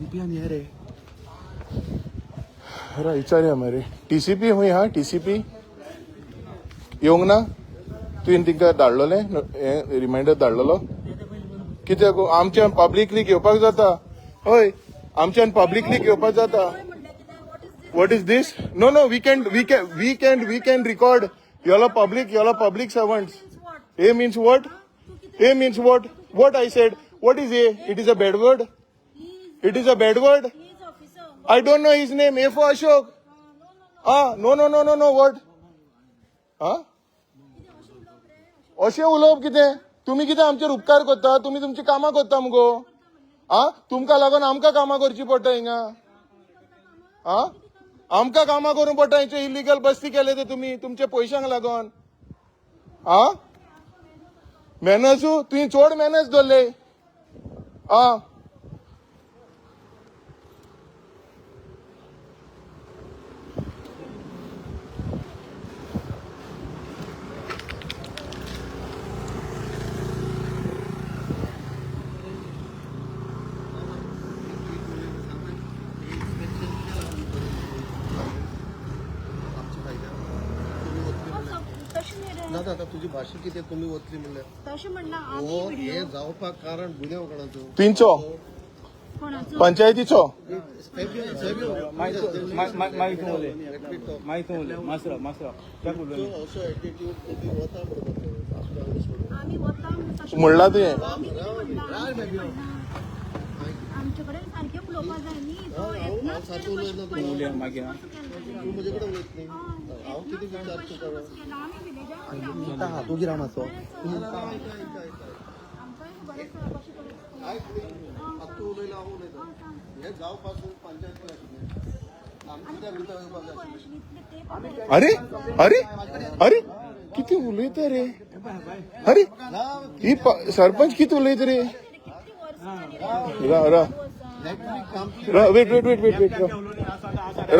TCP आनी रे रा विचारया मरे टीसीपी हुई हा टीसीपी येवंक ना तुवें तिंका धाडलोले रिमांयडर धाडलेलो कित्याक आमच्यान पब्लिकली घेवपाक जाता हय आमच्यान पब्लिकली घेवपाक जाता What is this? No, we can record. Y'all are public servants. A means what? A means what? What I said? What is A? It is a bad word. It is a bad word. I don't know his name. A for Ashok. No. What? अशें उलोवप कितें तुमी कितें आमचेर उपकार करता तुमी तुमची कामां करता मुगो तुमकां लागून आमकां कामां करची पडटा हिंगा आमकां कामां करूंक पडटा हांचे इलिगल बस्ती केले ते तुमी तुमचे पयशांक लागून मॅनर्सू तुवें चड मॅनर्स धरले ना तुझी भाषा किती तुम्ही वतली म्हणले तशें म्हणला हे जावपाक कारण गुन्यांव कोणाचो तिंचो पंचायतीचो म्हणला तुवें आमचे कडेन सारकें उलोवपाक जाय न्ही तो एकनाच सारको उलयना तूं मागीर तूं म्हजे कडेन उलयत न्ही हांव कितें विचारता हातू गिरा मातसो तूं उलयला हांव उलयता हे जाव पासून पंचायत अरे अरे अरे किती उलयता रे अरे ही सरपंच किती उलयता रे रा वेट रा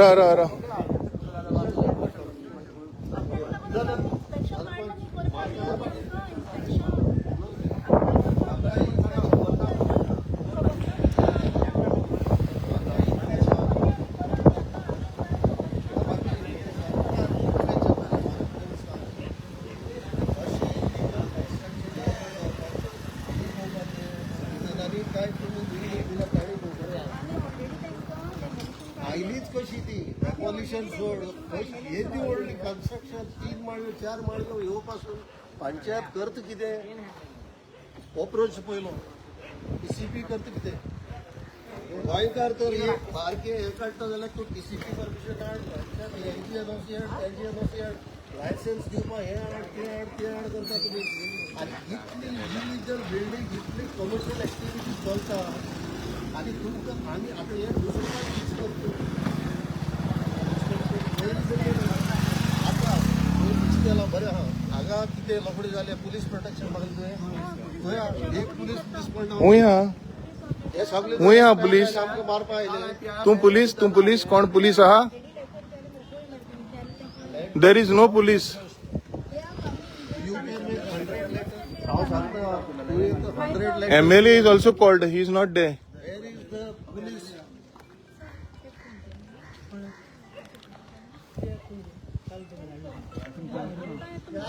आयलीच कशी ती पॉल्युशन सोड हे ती व्हडली कन्स्ट्रक्शन 3 माळ्यो 4 माळ्यो येवपासून पंचायत करता कितें अप्रोच पयलो टीसीपी करता कितें गोंयकार तर एक बारके हे काडटा जाल्यार तूं टीसीपी परमिशन हाड एनजीएनओसी हाड लायसन्स दिवपाक हे हाड ते हाड करता तुमी आनी इतली इलिगल बिल्डींग इतली कमर्शियल एक्टिविटी चलता आनी तुमकां आमी आतां हे दुसरें कितें करता आतां केला बरें आहा हांगा कितें लफडे जाले पुलीस प्रोटेक्शन मागले तुवें एक पुलीस पडना हे सगळे पुलीस आमकां मारपा आयले तूं पुलीस कोण पुलीस आहा there is no police MLA is also called. He is not there. Where is the police?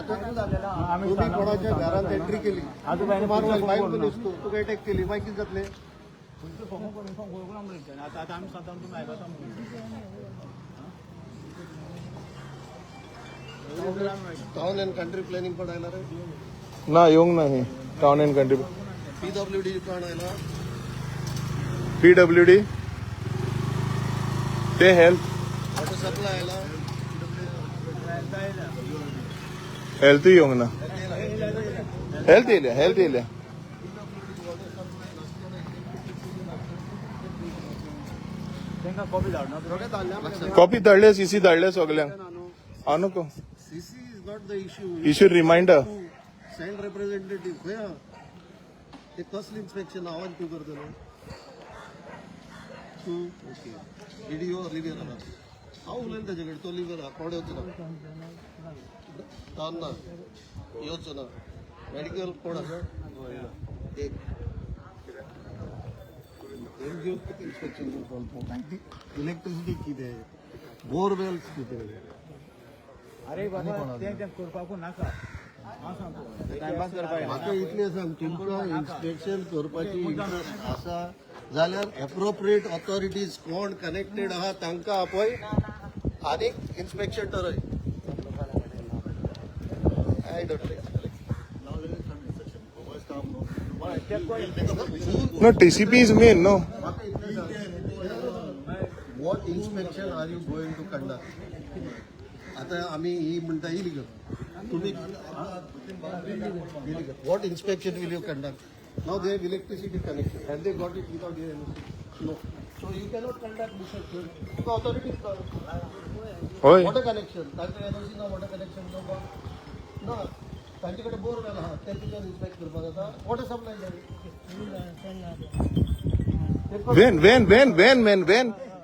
तुम्ही कोणाच्या घरात एंट्री केली बाईक दिसतो तू काय अटॅक केली बाईक किती जातले टाउन अँड कंट्री प्लॅनिंग पण आयला रे ना येऊंक नाही टाउन अँड कंट्री PWD पण आयला PWD ते हेल्थ वॉटर सप्लाय आयला हेल्थ येऊंक ना हेल्थ येयल्या कॉपी धाडले सीसी धाडले सगल्यांक हांव नको CC is not the issue. Issue reminder Send representative खंय ते कसली इन्स्पेक्शन आव्हान तूं करतलो तूं ओके व्हिडिओ लिव्हर आहा हांव उलयन ताजे कडेन तो लिव्हर आहा कोण येवचो ना येवचो ना मेडिकल कोण आहा एक इन्स्पेक्शन इलेक्ट्रिसिटी कितें बोरवेल्स कितें अरे बाबा तें करपाकूच नाका हांव सांगतो टायमपास करपाक म्हाका इतलें सांग तुमकां इन्स्पेक्शन करपाची इंट्रस्ट आसा जाल्यार एप्रोप्रिएट ऑथॉरिटीज कोण कनेक्टेड आहा तांकां आपय आनीक इन्स्पेक्शन ठरय I don't No, TCP is main, no? What inspection are you going to conduct? आता आम्ही ही म्हणता इलिगल तुम्ही what inspection will you conduct? Now they have electricity connection. Have they got it without your NOC? No. So you cannot conduct inspection. The authorities होय. water connection. तांचे NOC ना water connection no got. ना तांच्याकडे borewell आहा ते तुझ्यान inspect करपाक जाता water supply जाय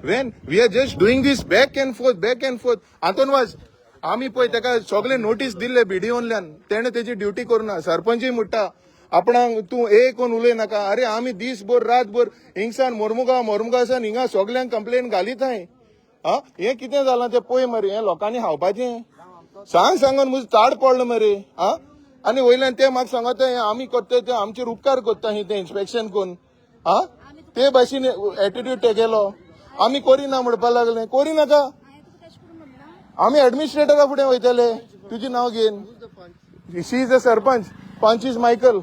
When we are just doing this back and forth. आतोनवाज आम्ही पळय ताका सगळे नोटीस दिल्ले बिडिओनल्यान तेणे तेजी ड्युटी करूना सरपंचूय म्हणटा आपणाक तूं एक कोण उलय नाका अरे आम्ही दीसभर रातभर हिंगसान मोरमुगांसान हिंगा सगल्यांक कंप्लेन घालीत हाय हे कितें जालां तें पळय मरे हे लोकांनी हावपाचें सांगून म्हजो ताड पडलो मरे आनी वयल्यान ते म्हाका सांगता आमी करता ते आमचेर उपकार करता ते इन्स्पेक्शन करून ते भाशेन एटिट्यूड ते गेलो आमी करिना म्हणपाक लागले करिनाका हांवें तुका तशें करून म्हणलां आमी एडमिनिस्ट्रेटरा फुडें वयतले तुजें नांव घेवन शी इज द सरपंच पंच इज मायकल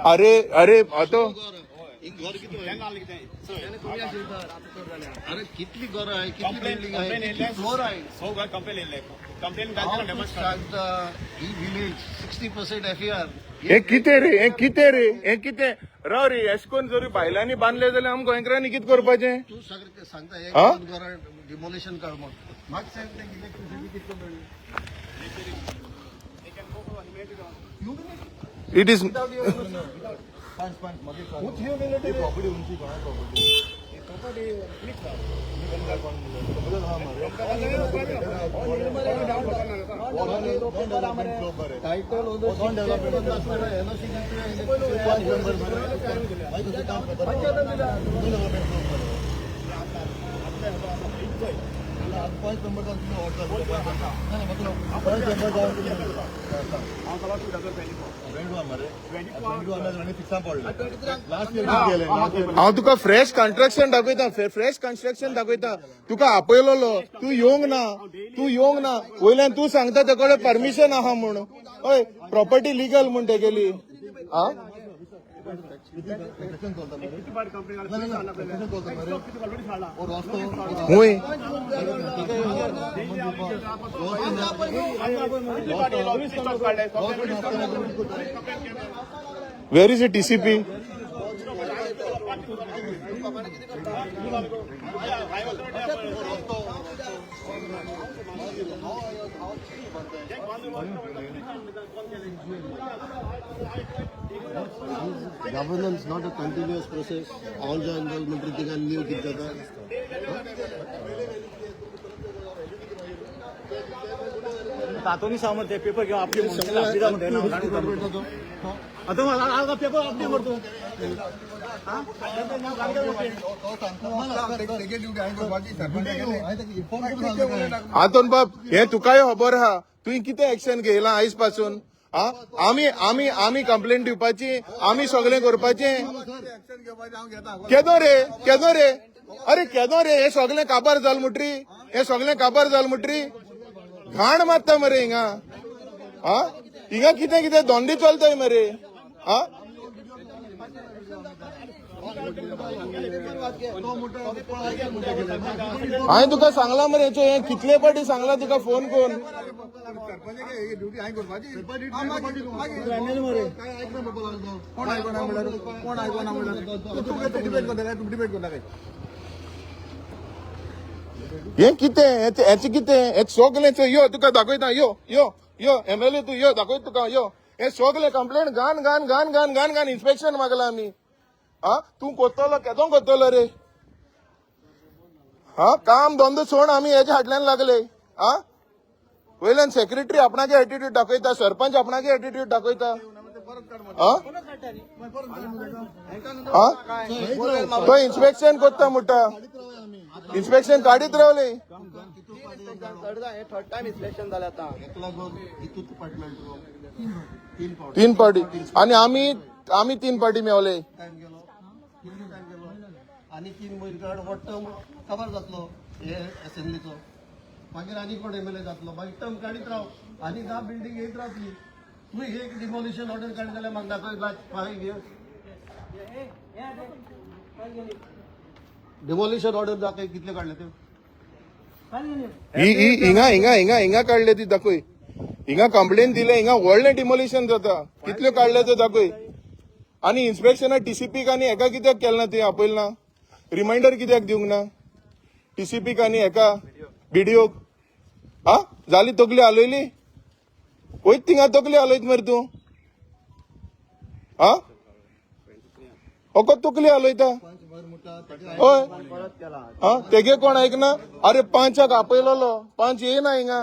अरे आतो अरे कितली घर आहे कितली बिल्डिंग आहे कितली फ्लोर आहे सांगता ही विलेज 60% FAR हे कितें राव रे एश कोन जरी बायलांनी बांधले जाल्यार आमकां गोंयकारांनी कितें करपाचें तू सांगता एक हा? घर डिमोलिशन कर म्हण म्हाका सांग इलेक्ट्रिसिटी कितलो मेळ्ळी इट इज टायटल हांव तुका फ्रेश कन्स्ट्रक्शन दाखयता तुका आपयलोलो तूं येवंक ना वयल्यान तूं सांगता ते कडेन परमिशन आहा म्हूण हय प्रॉपर्टी लिगल म्हूण तेगेली हुंय where is a TCP Governance not a continuous process. All the मंत्री तिका न्यू कितें जाता तातूंनी सामोर ते पेपर घेवन आपली पेपर आपली करतो आतोन बाब हे तुकाय खबर आहा तुवें कितें एक्शन घेयलां आयज पासून आमी कंप्लेंट दिवपाची आमी सगळें करपाचें केदो रे अरे केदो रे हे सगळें काबार जाल मुट्री घाण मारता मरे हिंगा कितें दोंडी चलताय मरे हांवें तुका सांगला मरे हे कितले पाटी सांगला तुका फोन करून हे कितें सगळें यो तुका दाखयता यो MLA तूं यो दाखयता तुका यो हे सगळे कंप्लेंट घान इन्स्पेक्शन मागला आमी तूं कोत्तलो केदो कोत्तलो रे काम धंदो सोड आमी हेच्या फाटल्यान लागले वयल्यान सेक्रेटरी आपणागे एटीट्यूड दाखयता, सरपंच आपणागे एटीट्यूड दाखयता. तो इन्स्पेक्शन कोत्ता म्हणटा, इन्स्पेक्शन काडीत रावले. थर्ड टाइम इन्स्पेक्शन जालें आतां. तीन पार्टी आणि आम्ही 3 पार्टी मेवले. टाइम गेलो आनी 3 म्हयने हो टर्म कवर जातलो हे असेंब्लीचो. मागीर आनी कोण एमएलए जातलो, मागीर टर्म काडीत राव आनी 10 बिल्डींग येत रावतली. तुवें एक डिमोलिशन ऑर्डर काडली जाल्यार म्हाका दाखय 5 years. डिमोलिशन ऑर्डर दाखय कितले काडले ते. हिंगा काढले ती दाखय. हिंगा कंप्लेन दिले, हिंगा व्हडले डिमोलिशन जाता, कितल्यो काढले ते दाखय. आणि इन्स्पेक्शनाक टीसीपीक आनी हेका कित्याक केलें ना ते आपयल ना, रिमाइंडर कित्याक दिवंक ना टीसीपीक आनी हेका बीडीओक. हा जाली तकली हालयली, वयत थिंगा तकली हालयत मरे तूं. हा ओको तकली हालयता होय. हा तेगे कोण ऐकना. अरे 5 आपयलो 5 येना हिंगा.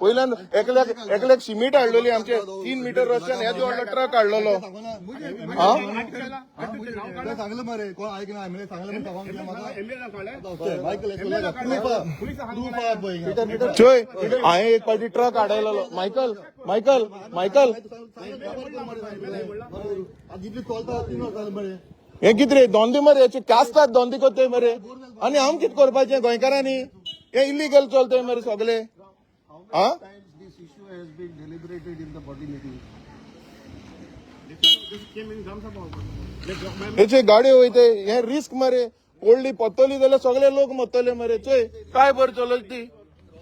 वयल्यान एकल्याक सिमीट हाडलेली आमचे 3 मीटर रस्त्यान हे व्हडलो ट्रक हाडलेलो. सांगलं मरे कोण ऐकना एमएलए चोय हांवें एक पाटी ट्रक हाडयलो. मायकल मायकल मायकल हे कितें रे दोंदी मरे, हेचे कास्तात दोंदी करताय मरे. आनी हांव कितें करपाचें गोंयकारांनी. हे इलिगल चलताय मरे सगळे. Times this issue has been deliberated in the body meeting. हेचे गाडी वयते हे रिस्क मरे. ओडली पत्तली जाल्यार सगळे लोक मरतले मरे. चोय काय बरं चलत ती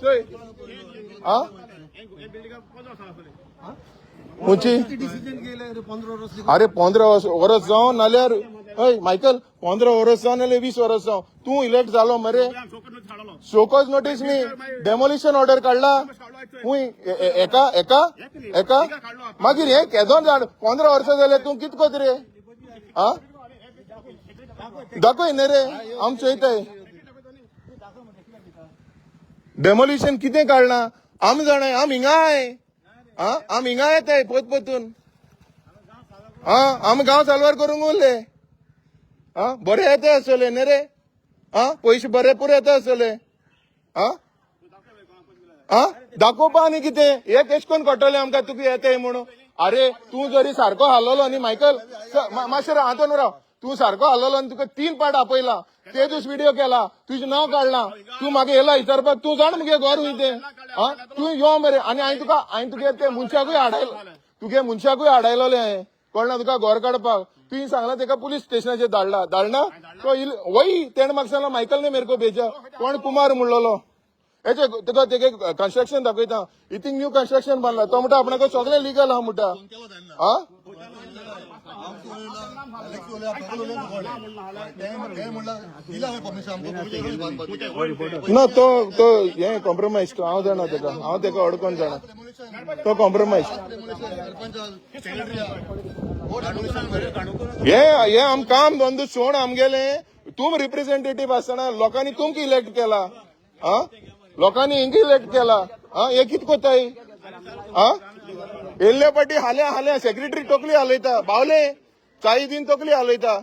चोय. हा खंयची डिसिजन गेले 15 वर्स. अरे 15 वर्स जावन नाल्यार हय मायकल 15 वर्स जावन नाल्यार 20 वर्स जावन तूं इलेक्ट जालो मरे. शोकॉज नोटीस नी डेमोलिशन ऑर्डर काढला हुंय एका एका एका. मागीर हे केदोन झाड 15 वर्सां जाले तूं कित कोत रे. हा दाखय न्ही रे आम चोयताय. डेमोलिशन कितें काडलां आमी जाणाय. आम हिंगाय आम हिंगा येताय पोत पोतून. आमी गांव साल्वार करूंक उरले. बरे येता आसतले न्ही रे. पयशे बरे पुरो येता आसतले. दाखोवपा आनी कितें एक एश कोन्न कटले आमकां तुका येताय म्हणून. अरे तूं जरी सारको हाललो न्ही मायकल मातशें राव हातून राव. तूं सारको हाललो आनी तुका 3 पाट आपयला. ते दीस व्हिडिओ केला, तुजें नांव काडलां. तूं म्हाका येयला विचारपाक. तूं जाण मुगे घर हुंय तें. तूं यो मरे. आनी हांवें तुगे ते मनशाकूय हाडयलो. तुगे मनशाकूय हाडयलोले हांवें कळना तुका घर काडपाक. तुवें सांगला तेका पुलीस स्टेशनाचेर धाडना तो वय तेणें म्हाका सांगला मायकल ने मेरको भेजा. कोण कुमार म्हणलोलो. हेचे तुका तेगे कन्स्ट्रक्शन दाखयता. इथींग न्यू कन्स्ट्रक्शन बांदला तो म्हणटा आपणाक सगळें लिगल आहा म्हणटा. ना तो हे कॉम्प्रोमाइज हांव जाणा तेका. हांव तेका अडकोन जाणा तो कॉम्प्रोमाइज. हे आम काम दोन सोड आमगेले. तुम रिप्रेझेंटेटिव्ह आसतना लोकांनी तुमकां इलेक्ट केला. लोकांनी हिंग इलेक्ट केला. हे कित कोताय. येल्ले पाटी हाल्या सेक्रेटरी तकली हालयता. बावले चाई दिन तकली हालयता.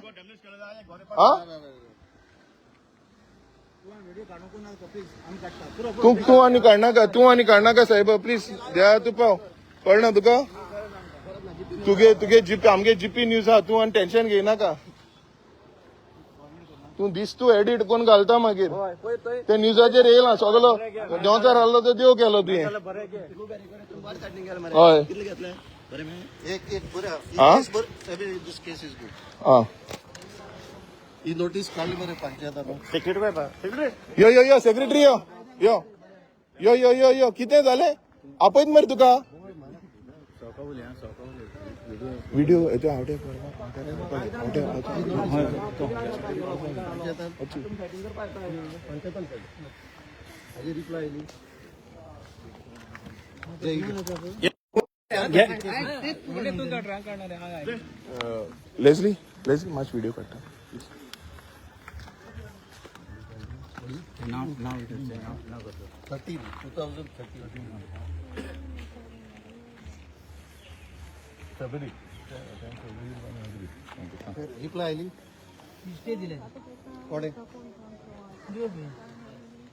तू आनी काडनाका साहेब प्लीज द्या तू पाव. कळना तुका तुगे जीपी आमगे जीपी न्यूज आहा. तू आनी टेन्शन घेयनाका. तू तू एडिट कोण घालता मागीर ते न्यूजाचेर येयला सगळो देंवचार हाडलो तो देव केलो तुवें. हय ही नोटीस काढली मरे पंचायत. यो यो यो सेक्रेटरी यो यो यो यो यो यो कितें जालें आपयत मरे तुका. व्हिडिओ येतो आवटे रिप्लाय लेस्ली माच व्हिडिओ काढता. नाव करतो 2013 रिप्लाय आली स्टे दिले कोणे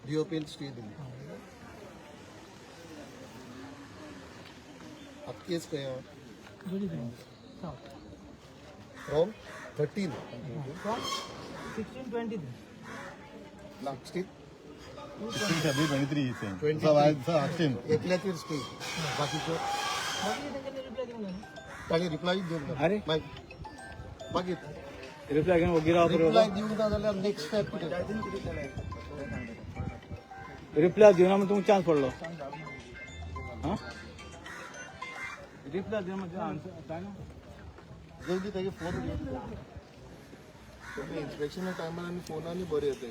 डीओपी स्टे दिली अब केस क्या फ्रॉम 13 फ्रॉम 1623 एकल्यातील स्टे बाकीचं ताणी रिप्लाय देऊन अरे. बाकी रिप्लाय घेऊन गिराव रिप्लाय देऊन जाल्यार नेक्स्ट स्टेप कितें रिप्लाय दिवना मग तुमका चान्स पडलो हा रिप्लाय दिवना मग आन्सर काय ना जल्दी तागे फोन इन्स्पेक्शन टायमार आनी फोनांनी बरें येते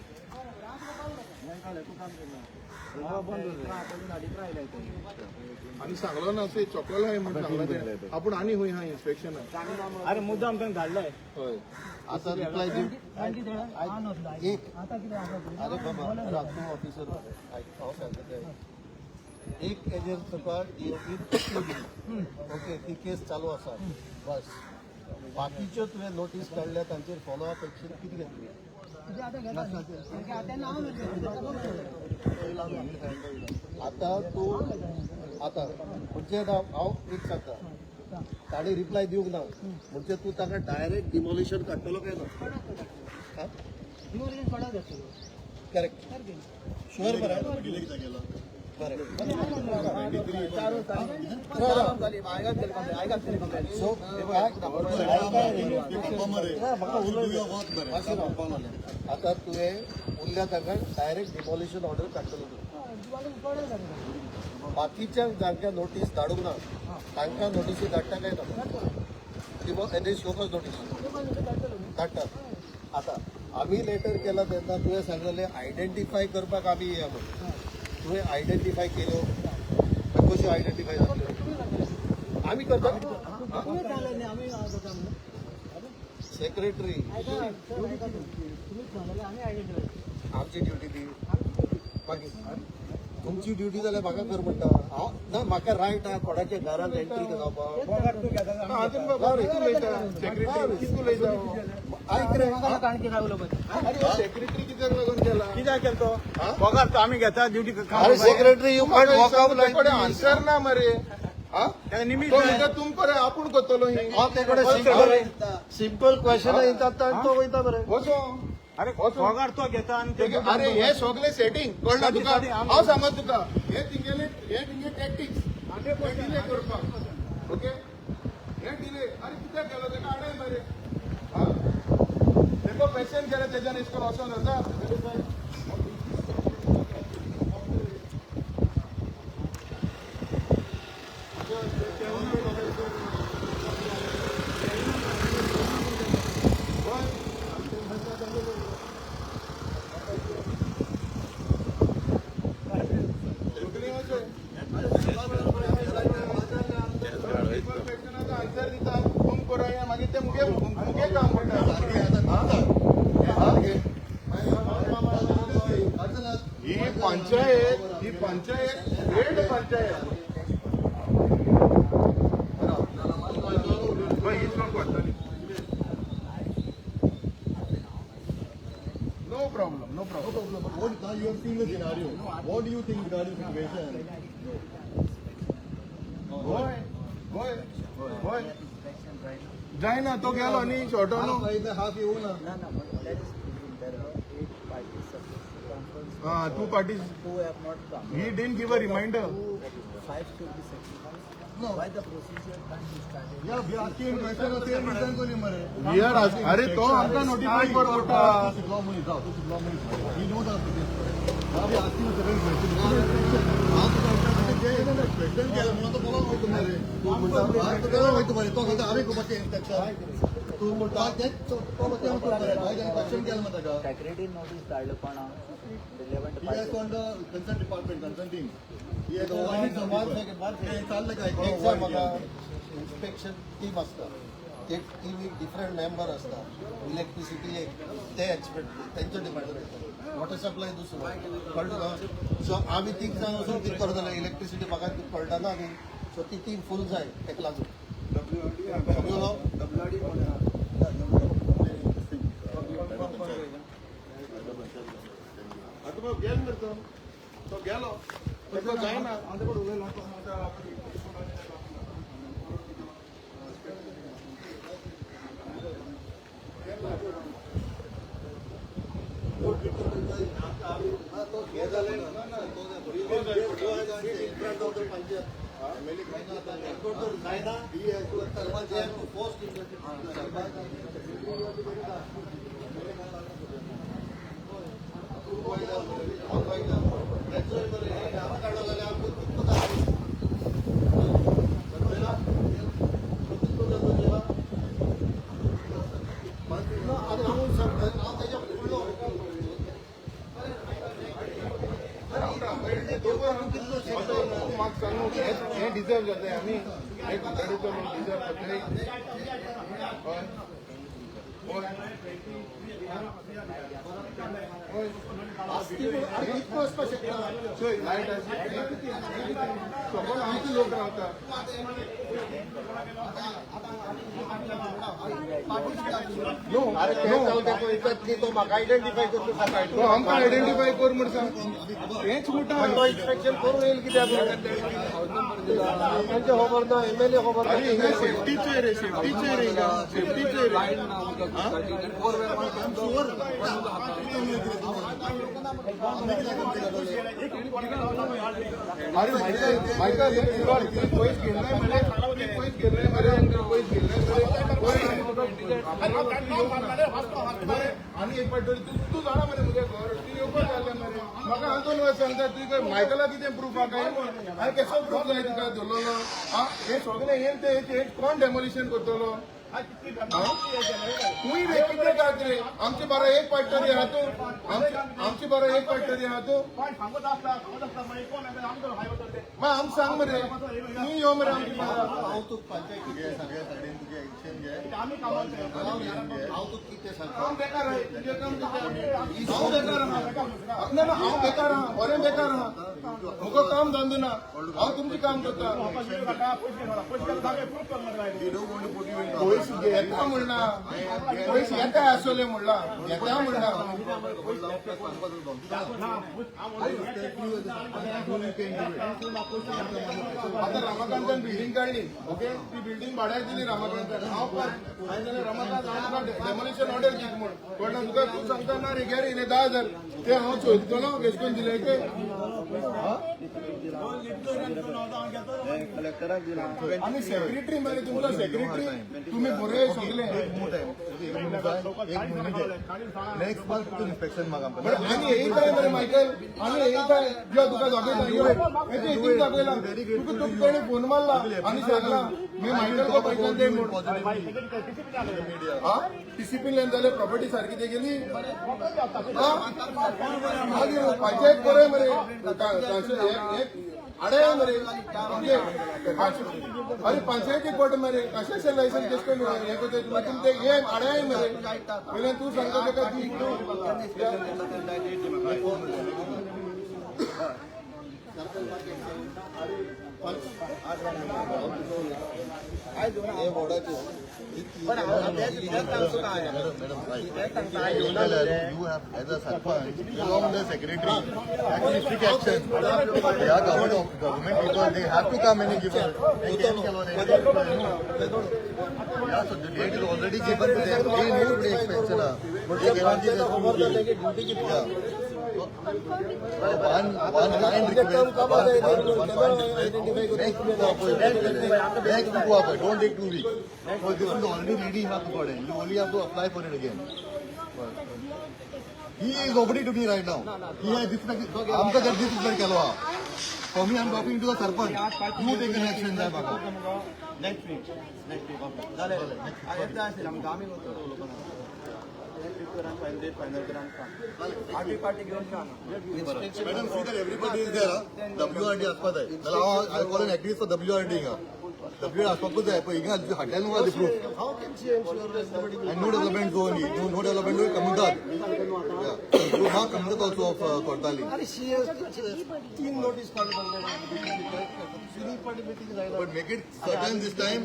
आनी सांगलो ना से चॉकलेट आहे म्हणून सांगला ते आपण आणि होय हा इन्स्पेक्शन अरे मुद्दा आमकां धाडलाय होय आता रिप्लाय देऊ एक आता किती अरे बाबा राखो ऑफिसर हांव सांगता तें एक एजर तुका डीओपी ओके ती केस चालू आसा बस बाकीच्यो तुवें नोटीस काडल्या तांचेर फॉलो अप एक्शन कितें घेतली आता तूं आता म्हणजे हांव एक सांगता ताणें रिप्लाय दिवंक ना म्हणजे तूं ताका डायरेक्ट डिमोलिशन काडटलो काय ना करेक्ट शुअर बरें आता तुवें उरल्या ताका डायरेक्ट डिमोलिशन ऑर्डर काडटलो बाकीच्या जांकां नोटीस धाडूंक ना तांकां नोटीसी धाडटा काय ना एनी शोकस नोटीस धाडटा आता आम्ही लेटर केला तेन्ना तुवें सांगलेलें आयडेंटिफाय करपाक आमी या म्हणून तुवें आयडेंटिफाय केल्यो कश्यो आयडेंटिफाय जाल्यो आमी करता सेक्रेटरी आमची ड्युटी ती मागीर तुमची ड्युटी जाल्यार म्हाका कर म्हणटा हांव ना म्हाका रायट आहा कोणाच्या घरांत एंट्री जावपाक आयक रे सेक्रेटरी कित्याक लागून केला कित्याक केलो पगार तो आमी घेता ड्युटी अरे secretary you can't walk out like answer ना मरे हा निमित्त तो म्हणजे तुम परे आपूण करतलो ही सिंपल क्वेश्चन येतात आणि तो वयता बरे वचो अरे पगार तो घेता आणि ते अरे हे सगळे सेटिंग कळना तुका हांव सांगत तुका हे तिंगे टॅक्टिक्स आनी डिले करपाक ओके हे डिले अरे कित्याक केलो तेका आडय मरे हा तेको पेशंट केले तेच्यान इसको वचोन जाता ही पंचायत वेड panchayat no problem What now you have seen the scenario? What do you think regarding the situation? होय जायना तो गेलो न्ही शॉर्टोनो हाफ येऊ ना two parties he didn't give a reminder No. Why the procedure can't be started? Yeah, we are asking question the same reason को नहीं मरे. we are asking अरे तो आमका नोटिफाय कर होता He knows the now we are asking a certain question. Question क्या है? मुझे तो बोला हुआ तुम्हारे. बात तो करो हुई तुम्हारे. तो कहते आवे को बच्चे इंस्ट्रक्शन. तू मुद्दा क्या? तो बच्चे हम कर रहे हैं. भाई क्वेश्चन क्या मतलब का? सेक्रेटरी नोटीस काढलं पण relevant He has on the consent department consenting. He has inspection team आसता ते टीव्ही डिफरंट मेंबर असतात इलेक्ट्रिसिटी एक ते एक्सपेक्ट त्यांच्या डिमांड येतात वॉटर सप्लाय दुसरं कळटा सो आम्ही 3 जाण वचून कितें करतले इलेक्ट्रिसिटी म्हाका कळटना न्ही सो ती 3 फूल जाय तेका लागून समजलो आता मग गेल मरे तो गेलो तो जायना हे डिझर्व जाते आम्ही एक गाडीचो डिझर्व पत्रे लाईट सकल आमचे लोक रावता तो म्हाका आयडेंटिफाय करतो सकाळी तो आमकां आयडेंटिफाय कर म्हण सांग हेच मुटा तो इन्स्पेक्शन करून येईल कित्याक तांचे खबर ना MLA खबर अरे हिंगा सेफ्टीचे रे सेफ्टीचे रे हिंगा सेफ्टीचे रे अरे मायका पयस गेल्ले मरे पयस गेल्ले मरे पयस गेल्ले आनी एक फावट तूं जाणा मरे म्हजें घर तूं येवपाक जाल्लें मरे म्हाका हांव सांगता तुवें मायकला कितें प्रूफ आहा काय हांवें केसो प्रूफ जाय तुका धरलेलो आं हे सगळें येवन ते कोण डेमोलिशन करतलो तुय रे कितें जात रे आमचे बारा एक फावट तरी आहा तूं आमचे बारा एक फावट तरी आहा तूं मग आमकां सांग मरे तूं यो मरे आमचे बारा हांव तुका पंचायतीचे सगळ्या सायडीन तुगे एक्शन घे हांव तुका कितें सांगता काम बेकार आहे तुझे काम हांव बेकार आहा ना ना हांव बेकार आहा बरें बेकार आहा म्हाका काम धंदो ना हांव तुमचें काम करता पयस येता म्हणना पयस येता आसले म्हणला येता म्हणना आता रमाकांतान बिल्डींग काडली ओके ती बिल्डींग भाड्यार दिली रमाकांतान हांव हांवें रमाकांत आमकां डेमोलिशन ऑर्डर दी म्हण पण तुका तूं सांगता ना रे घे रे 10,000 ते हांव सोदतलो वेच करून दिले ते आनी सेक्रेटरी मरे तुमचो सेक्रेटरी तुमी बरे सगळे नेक्स्ट मंथ तुका इन्स्पेक्शन मागा बरं आनी हेय काय मरे मायकल आनी हेय काय यो तुका दाखयता हें दाखयला तुका तेणे फोन मारला आनी सांगला मी मायकल को पैशान दे म्हूण टीसीपी लेन जाल्यार प्रॉपर्टी सारकी ते गेली पंचायत बरें मरे अडे मरे अरे पंचायतीक पड मरे कशाचे लायसन्स केस करून हे करता मागीर ते हे अडे मरे पयले तूं सांगता तेका हे बोर्डाचे you have as a sarpanch, along the secretary, actually strict action. They are government people, they have to come and give us. They can give us. Yeah, so the date is already given to them. They know the expense, but they cannot give us. Yeah. One line request, one next to cooperate. Don't take 2 weeks. Because this is already ready, you have to put in. You only have to apply for it again. He is nobody to me right now. He has disrespect. I'm the disrespect Kalwa. For me, I'm talking to the Sarpanch. You take an action there, Baka. Next week. Madam, see that everybody is there. WRD Aspat hai. I'll call an activist for WRD. सगळे आसपाकूच जाय पळय हिंगा हाडल्यान वता proof How can she ensure everybody will... and no development zone, no development zone comunidad. Yeah. So now comunidad also of Kortali. अरे she has 3 notice काढले सिनी party meeting जायला But make it certain this time,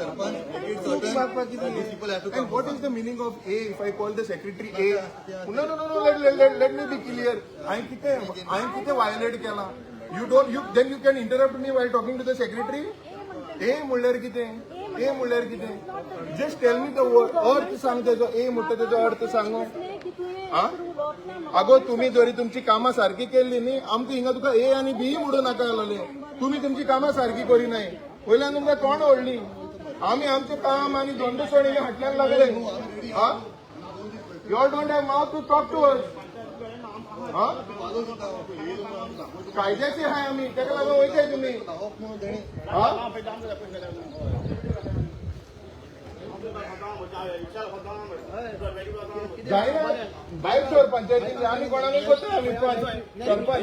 Sarpanch, make it certain that these people have to And come. what is the meaning of A if I call the secretary A? No, let me be clear. I किती violate केला. You then you can interrupt me while talking to the secretary? A म्हणल्यार कितें? Just tell me the word. अर्थ सांग त्याचो. A म्हणटा त्याचो अर्थ सांगो. हा? अगो तुम्ही जरी तुमची कामां सारखी केल्ली न्ही आमकां हिंगा तुका A आनी B म्हणून नाका जालोले. तुम्ही तुमची कामां सारखी करिनाय. वयल्यान तुमकां तोंड ओडली. आम्ही आमचे काम आणि धंदो सोडून हाटल्यान लागले. हा? You all don't have mouth to talk to us. हा? कायद्याचे आहे आम्ही त्याला लागून वयताय तुम्ही. हा? जायना बायक सरपंचायती आम्ही कोणाला करतो आम्ही सरपंच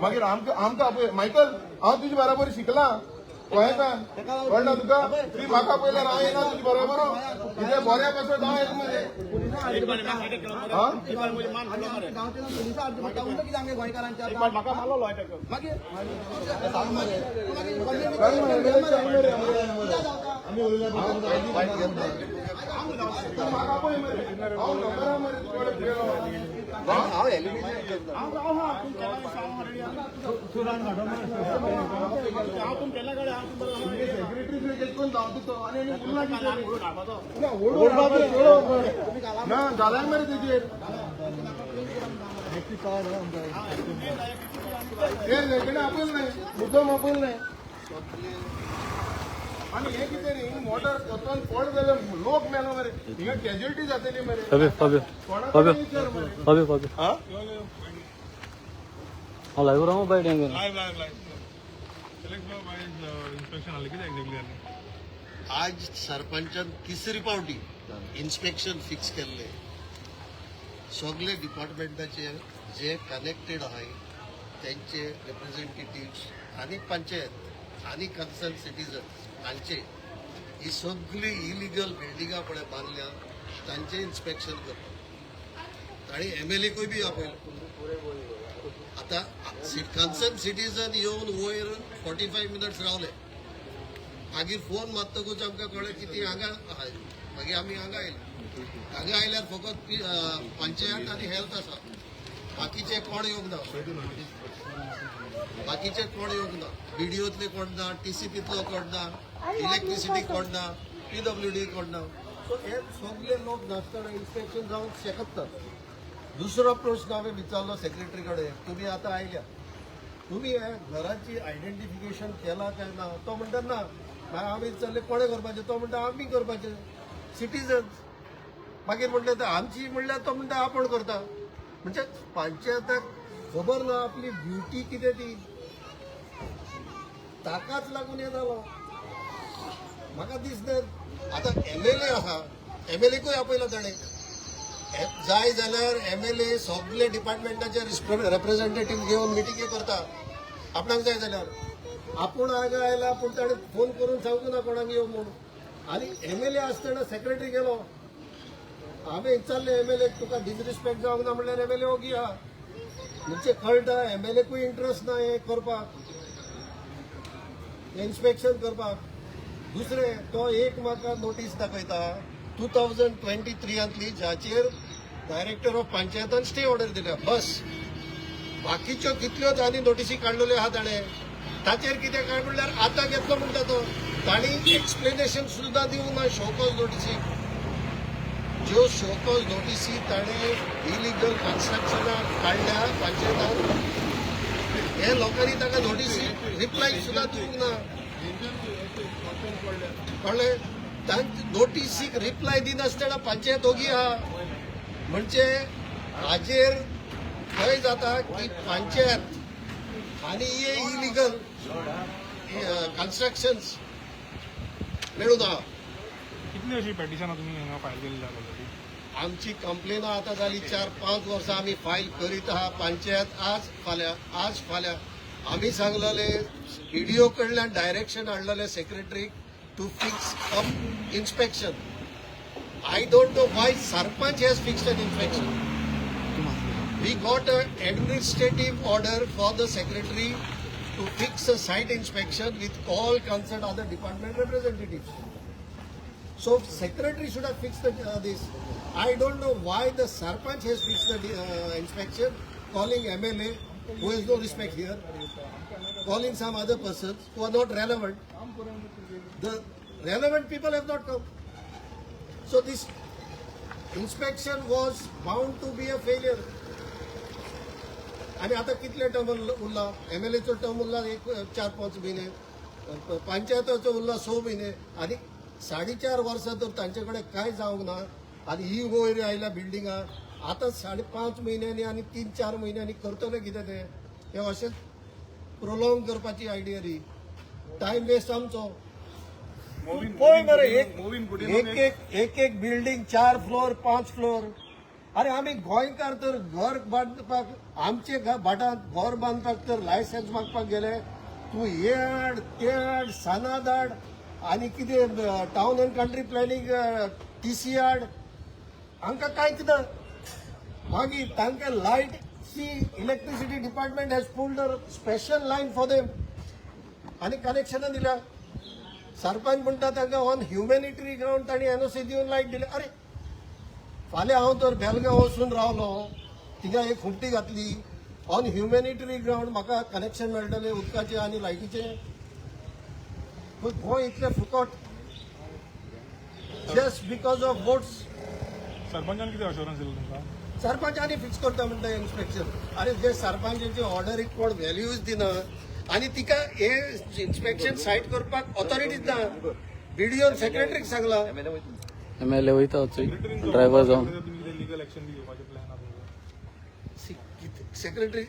मागीर आमकां मायकल हांव तुजे बराबर शिकला गोंयांतल्यान कळना तुका ती म्हाका पयल्यार हांव येना तुजे बरोबर तुजे बऱ्या पासून हांव येता मरे म्हाका मारलो आम्ही उलयल्या फायट घेत नाही. म्हाका पळय मरे हांव नंबरा मरे तुकडे गेलो हांव एलिमिनेट करता सेक्रेटरी घेतून धांवतो आणि उरला ना जालाय मरे तेजेर ते लेखणे आपल नाही मुद्दम आपल नाही आणि हे कितें रे मोटर वचून पड जाल्यार लोक मेलो मरे हिंगा कॅज्युअलिटी जातली मरे कोणाक विचार मरे हा लाईव्ह राहू बाय आज सरपंचान तिसरी पावटी इन्स्पेक्शन फिक्स केल्ले सगळे डिपार्टमेंटाचे जे कनेक्टेड आहे त्यांचे रिप्रेझेंटेटिव्ह आणि पंचायत आणि कन्सर्न सिटीजन हांचे ही सगळी इलिगल बिल्डिंगा पळय बांदल्या तांचे इन्स्पेक्शन करता आणि MLAकूय बी आपयलो आता कन्सर्न सिटीजन येवन वयर 45 मिनिट्स रावले मागीर फोन मारतकूच आमकां कळ्ळें की ती हांगा आहाय मागीर आमी हांगा आयले हांगा आयल्यार फकत पंचायत आनी हेल्थ आसा बाकीचे कोण येवंक ना BDOतले कोण ना TCPतलो कोण ना इलेक्ट्रिसिटी कोण ना PWD कोण ना सो हे सगळे लोक नासतना इन्स्पेक्शन जावंक शकत ना दुसरो प्रश्न हांवें विचारलो सेक्रेटरी कडेन तुमी आतां आयल्या तुमी घराची आयडेंटिफिकेशन केला काय ना तो म्हणटा ना आमी विचारले कोणे करपाचें तो म्हणटा आमी करपाचें सिटीजन्स मागीर म्हणटा आमची म्हणल्यार तो म्हणटा आपण करता म्हणजे पंचायताक खबर ना आपली ड्युटी कितें ती ताकाच लागून हे जालो म्हाका दिसता आतां MLA आहा MLAकूय आपयलो ताणें जाय जाल्यार MLA सगळे डिपार्टमेंटाचे रिप्रेझेंटेटिव्ह घेवन मिटिंगे करता आपणाक जाय जाल्यार आपूण हांगा आयला पूण ताणें फोन करून सांगूं ना कोणाक येवं म्हणून आनी MLA आसतना सेक्रेटरी गेलो हांवें विचारलें MLA तुका डिसरिस्पेक्ट जावंक ना म्हणल्यार MLA ओगी आहा म्हणजे कळटा MLAकूय इंट्रस्ट ना हे करपाक इन्स्पेक्शन करपाक दुसरें तो एक म्हाका नोटीस दाखयता 2023 जाचेर डायरेक्टर ऑफ पंचायतान स्टे ऑर्डर दिल्या बस बाकीच्यो कितल्योच आनी नोटीसी काडलेल्यो आहा ताणें ताचेर कितें काय म्हणल्यार आतां घेतलो म्हणटा तो ताणी एक्सप्लेनेशन सुद्दां दिवंक ना शोकॉज नोटीसी ज्यो शोकॉज नोटीसी ताणें इलिगल कन्स्ट्रक्शनाक काडल्या पंचायतान हे लोकांनी ताका नोटीसी रिप्लाय सुद्दां दिवंक ना कळ्ळें नोटीसीक रिप्लाय दिनासतना पंचायत ओगी आहा म्हणजे हाजेर खंय जाता की पंचायत आनी हे इलिगल कन्स्ट्रक्शन्स मेळून आहा कितली अशी पेटिशनां तुमी हांगा फायल केल्ली ऑलरेडी आमची कंप्लेनां आतां जाली 4-5 वर्सां आमी फायल करीत आहा पंचायत आज फाल्यां आम्ही सांगलेले व्हिडिओ कडल्यान डायरेक्शन हाडलेले secretary to fix up inspection. I don't know why Sarpanch has fixed an inspection. We got an administrative order for the secretary to fix a site inspection with all concerned other department representatives. So secretary should have fixed this. I don't know why the Sarpanch has fixed the inspection, calling MLA who has no respect here, calling some other persons who are not relevant. The relevant people have not come. So this inspection was bound to be a failure. आणि आता कितले term उरला? MLAचो term उरला 4-5 महिने, पंचायताचो उरला 6 महिने, आणि 4.5 वर्सां तर तांच्याकडे काय जावंक ना. आणि ही वयर आयल्या बिल्डिंगा आता 5.5 महिन्यांनी आणि 3-4 महिन्यांनी करतले कितें ते? हे अशेंच प्रोलॉंग करपाची आयडिया री. टायम वेस्ट आमचो. पळय मरे, एक बिल्डिंग 4 फ्लोर 5 फ्लोर. अरे आम्ही गोंयकार तर घर बांदपाक, आमचे भाटांत घर बांदपाक तर लायसन्स मागपाक गेले. तूं हे हाड ते हाड सानाद हाड आनी कितें town and country planning TC हाड, हांकां कांयच ना. मागीर तांकां light see electricity department has pulled a special line for them आनी कनेक्शनां दिल्या. सरपंच म्हणटा तांकां ऑन ह्युमॅनिटरी ग्राउंड तांणी NOC दिवन लायट दिले. अरे फाल्यां हांव तर बेलगांव वचून रावलो, थिंगा एक खुमटी घातली, ऑन ह्युमॅनिटरी ग्राउंड म्हाका कनेक्शन मेळटलें उदकाचें आनी लायटीचें. पूण गोंय इतलें फुकट जस्ट बिकॉज ऑफ वोट्स. सरपंचान किती अश्युरन्स दिलो तुमकां? सरपंचांनी फिक्स करता म्हणटा इन्स्पेक्शन. अरे जे सरपंचाची ऑर्डरीक कोण व्हॅल्यूज दिना आनी तिका हे इन्स्पेक्शन सायट करपाक ऑथॉरिटीज ना. BDO सेक्रेटरीक सांगला. MLA वयता ड्रायव्हर जावन तुम्ही लिगल ऍक्शन बी घेवपाचे प्लॅन आहा? सेक्रेटरी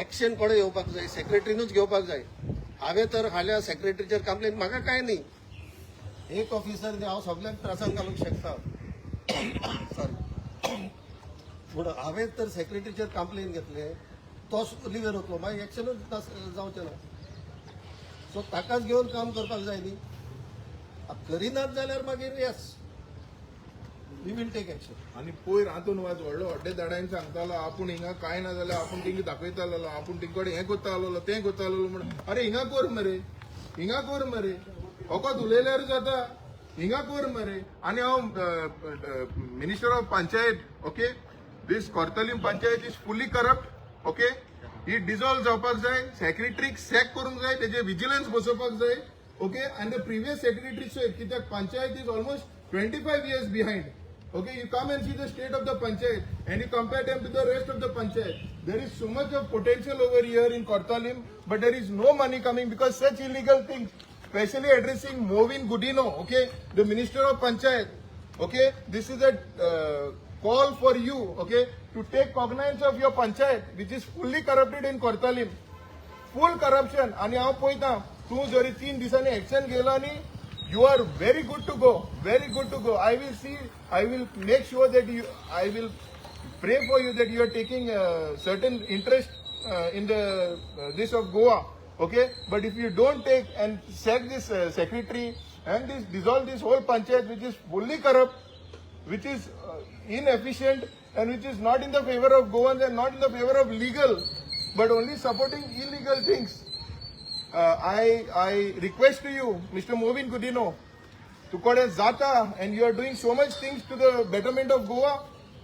एक्शन कोणे येवपाक जाय? सेक्रेटरीनूच घेवपाक जाय. हांवें तर हाल्या सेक्रेटरीचेर कंप्लेन, म्हाका काय न्ही, एक ऑफिसर हांव सगळ्यांक त्रासान घालूंक शकता. सॉरी, पूण हांवें तर सेक्रेटरीचेर कंप्लेन घेतले, तो लिव्हर वतलो, मागीर एक्शनूच जावचें ना. सो ताकाच घेवन काम करपाक जाय न्ही. करिनात जाल्यार मागीर yes we will take action. आणि पयर हातून वाज व्हडलो व्हडले दाड्यान सांगतालो आपूण हिंगा काय ना जाल्यार आपूण तिंका दाखयतालो, आपूण तिंकडे हें करतालो तें करतालो म्हणून. अरे हिंगा कर मरे, हिंगा कर मरे, फकत उलयल्यार जाता, हिंगा कर मरे. आनी हांव minister of panchayat, okay, this Cortalim panchayat is fully corrupt, okay. ही डिझॉल्व जावपाक जाय, सेक्रेटरीक सॅक करूंक जाय, तेजे विजिलन्स बसोवपाक जाय, okay. And the previous secretary said कित्याक panchayat is almost 25 years behind. Okay, you come and see the state of the panchayat and you compare them to the rest of the panchayat. There is so much of potential over here in Kortalim, but there is no money coming because such illegal things, especially addressing Movin Gudino, okay, the Minister of Panchayat, okay, this is a call for you, okay, to take cognizance of your panchayat, which is fully corrupted in Kortalim. Full corruption. आणि हांव पळयता तूं जरी 3 दिसांनी action गेला न्ही, you are very good to go, very good to go. I will make sure that I will pray for you that you are taking certain interest in the this of Goa, okay. But if you don't take and sack this secretary and dissolve this whole panchayat, which is fully corrupt, which is inefficient, and which is not in the favor of Goans and not in the favor of legal, but only supporting illegal things. I request to you, Mr. Movin Gudino, to Kode Zata, and you are doing so much things to the betterment of Goa.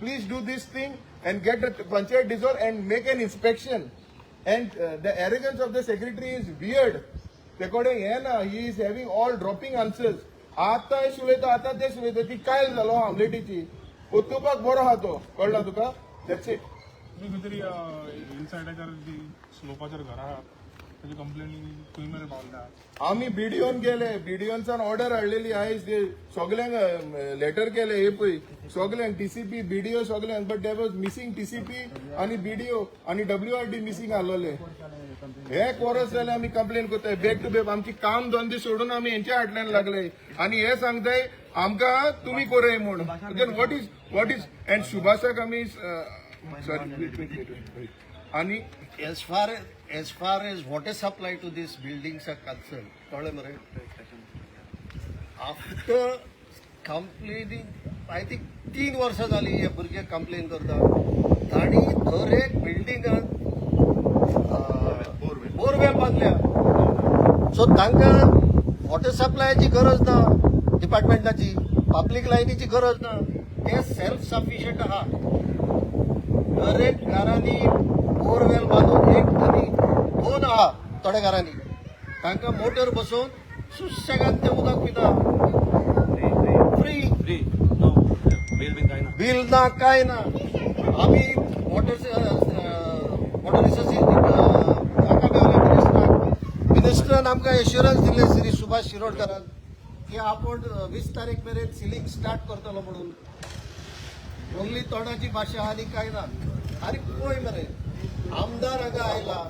Please do this thing and get the panchayat dissolved and make an inspection. And the arrogance of the secretary is weird. Kode he is having all dropping answers. आता शिवयता आता ते शिवयता ती काय झालो आमलेटीची उत्तुपाक बरो हा तो कळला तुका. That's it. तुम्ही खंय तरी हिल सायडाच्यार जी स्लोपाचेर घरां आहात त्याची कंप्लेन खंय मेरेन पावल्या? आम्ही BDOन गेले, BDOनसान ऑर्डर हाडलेली आयज सगळ्यांक लेटर केले, हे पळय सगळ्यांक TCP BDO सगळ्यांक, but that was missing TCP आणि BDO आणि WRD मिसिंग आसलोले. हे कोरस जाल्यार आमी कंप्लेन करताय बॅक टू बॅक. आमची काम धंदे सोडून आमी हेंच्या फाटल्यान लागले आणि हे सांगताय आमकां तुमी कोरय म्हणून. वॉट इज अँड सुभाषाक आमी सॉरी आणि as far as water supply to these buildings are concerned, कळलं मरे आफ्टर कंप्लेनिंग आय थिंक 3 वर्सां जाली हे भुरगे कंप्लेन करता आणि दर एक बिल्डिंगात बोरवेल बांधल्या सो तांकां वॉटर सप्लायची गरज ना डिपार्टमेंटाची पब्लीक लायनीची गरज ना ते सेल्फ सफिशियंट आहा दर एक घरांनी बोरवेल बांदून 1 आणि 2 आहा थोड्या घरांनी तांकां मोटर बसोवन सुशेगाद ते उदक पिता फ्री बिल ना काय ना आम्ही वॉटर रिसोर्सीस मिनिस्टरान आमकां एश्युरन्स दिले श्री सुभाष शिरोडकरान की आपण 20 तारीख मेरेन सिलींग स्टार्ट करतलो म्हणून ओन्ली तोंडाची भाशा आनी काय ना आनी पळय मरे आमदार हांगा आयला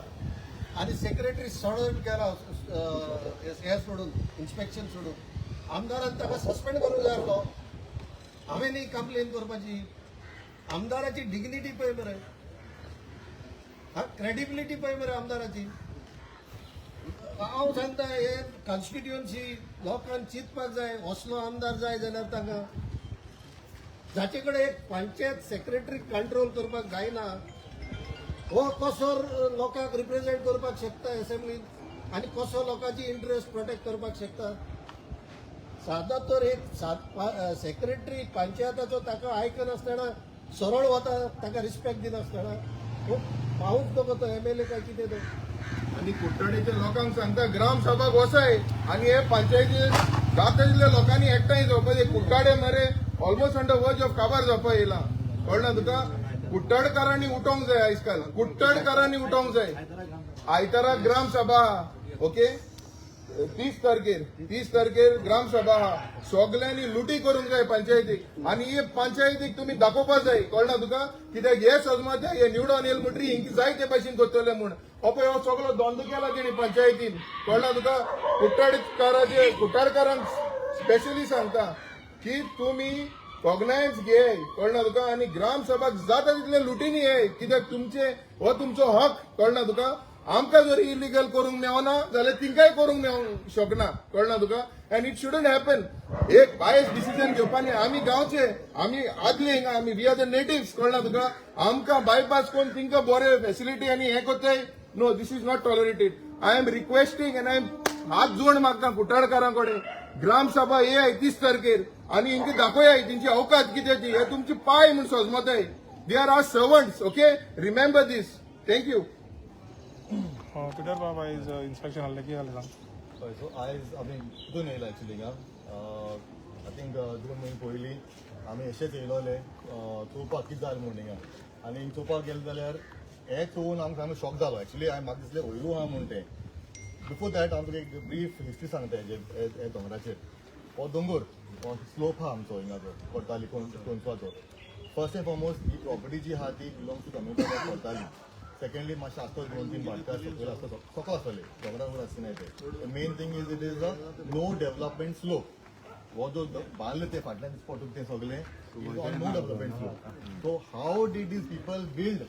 आणि सेक्रेटरी सोडून गेला हे सोडून इन्स्पेक्शन सोडून आमदारान ताका सस्पेंड करूंक जाय आसलो हांवें न्ही कंप्लेन करपाची आमदाराची डिग्निटी पळय मरे क्रेडिबिलिटी पळय मरे आमदाराची हांव सांगता हे कॉन्स्टिट्युएन्सी लोकांक चिंतपाक जाय असलो आमदार जाय जाल्यार तांकां जाचे कडेन एक पंचायत सेक्रेटरी कंट्रोल करपाक जायना हो कसो लोकांक रिप्रेझेंट करपाक शकता असेंब्लीत आणि कसो लोकांची इंटरेस्ट प्रोटेक्ट करपाक शकता सादा तर एक सेक्रेटरी पंचायताचो ताका आयकनासतना सरळ वता ताका रिस्पेक्ट दिनासतना पावूंक नको तो MLA काय कितें तो आणि कुट्टाडीच्या लोकांक सांगता ग्रामसभाक वसाय आणि हे पंचायती जाता तितल्या लोकांनी एकठांय जावपाचे कुट्टाडे मरे ऑलमोस्ट अंडर वर्ज ऑफ काबार जावपा येयला कळना तुका कुट्टाडकारांनी उठोवंक जाय आयजकाल कुट्टाडकारांनी उठोवंक जाय आयतारा ग्रामसभा ओके 30 तारखेर ग्रामसभा सगळ्यांनी लुटी करूंक जाय पंचायतीक आणि हे पंचायतीक तुम्ही दाखोवपाक जाय कळना तुका कित्याक हे सजमाते हे निवडून येयल म्हणटरी हिंकी जाय ते भाशेन करतले म्हूण पळय हो सगळो द्वंद केला तेणी पंचायतीन कळना तुका कुट्टाडकारांक स्पेशली सांगता की तुम्ही कॉग्नायन्स घे कळना तुका आणि ग्रामसभाक जाता तितले लुटीनी ये कित्याक तुमचे हो तुमचो हक कळना तुका आमकां जर इलिगल करूंक मेवना जाल्यार तिंकाय करूंक मेवंक शकना कळना तुका अँड इट शुडंट हॅपन एक बायस डिसिजन घेवपानी आमी गांवचे आमी आदले हिंगा आमी वी आर द नेटिव्स कळना तुका आमकां बायपास करून तिंका बरे फेसिलिटी आनी हें कोत्ताय no this is not tolerated I am requesting and I am हात जोड मागता कुट्टाडकारां कडेन ग्रामसभा ये 30 तारखेर आणि हिंकी दाखोयाय तेंची अवकात कित्याची हे तुमची पाय म्हूण सजमताय they are our servants okay remember this thank you Peter बाबा इज इन्स्पेक्शन आहलें कितें जालें सांग सो आयज आमी तितून येयला एक्चुली आय थिंक 2 म्हयने पयलीं आमी अशेंच येयलोले चोवपाक कितें जालें म्हूण हिंगा आनी हिंग चोवपाक गेले जाल्यार हें चोवून आमकां सामको शॉक जालो एक्चुली म्हाका दिसलें वयरू आहा म्हूण तें बिफोर दॅट हांव तुका एक ब्रीफ हिस्ट्री सांगता हे दोंगराचेर हो दोंगर हो स्लोप आहा आमचो हिंगाचो कोर्ताली कोणसाचो फर्स्ट एंड फॉरमोस्ट ही प्रॉपर्टी जी आहा ती belongs to community of Cortalim secondly मातशें आसतो 2-3 भाटकार सकयल आसता सकल आसतले दोंगरा वयर आसनाय ते main thing is it is a no development slope हो जो बांदले ते फाटल्यान स्पॉटूक ते सगळे on no development slope so how did these people build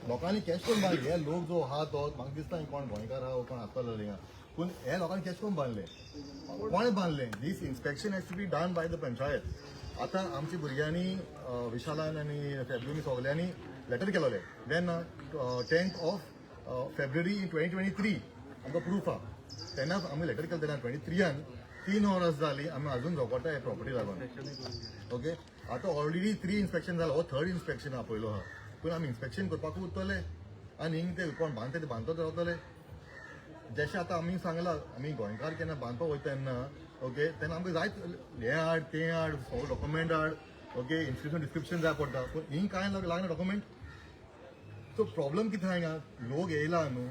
लोकांनी कॅश करून बांदले हे लोक जो आहा तो म्हाका दिसता कोण गोंयकार आहा कोण आसतलो हिंगा पूण हे लोकांनी कॅश करून बांदले कोणे बांदले this inspection has to be done by the panchayat आतां आमच्या भुरग्यांनी विशालान आनी फेब्रुवारी सगल्यांनी लेटर केलोले then 10th of February in 2023 आमकां प्रूफ आहा तेन्नाच आमी लेटर केलें तेन्ना 23 3 वर्स जाली आमी अजून झोकोटा हे प्रॉपर्टी लागून ओके आतां ऑलरेडी 3 इन्स्पेक्शन जाला हो 3rd इन्स्पेक्शन आहा पयलो आहा पूण आमी इन्स्पेक्शन करपाकूच उरतले आनी हिंग ते कोण बांदता ते बांदतच रावतले जशें आतां आमी सांगलां आमी गोंयकार केन्ना बांदपाक वयता तेन्ना ओके तेन्ना आमकां जाय हें हाड तें हाड सगळो डॉक्युमेंट हाड ओके इन्स्टिट्यूशन डिस्क्रिप्शन जाय पडटा पूण हिंग कांय लागना डॉक्युमेंट सो प्रॉब्लम कितें आहा हिंगा लोक येयला न्हू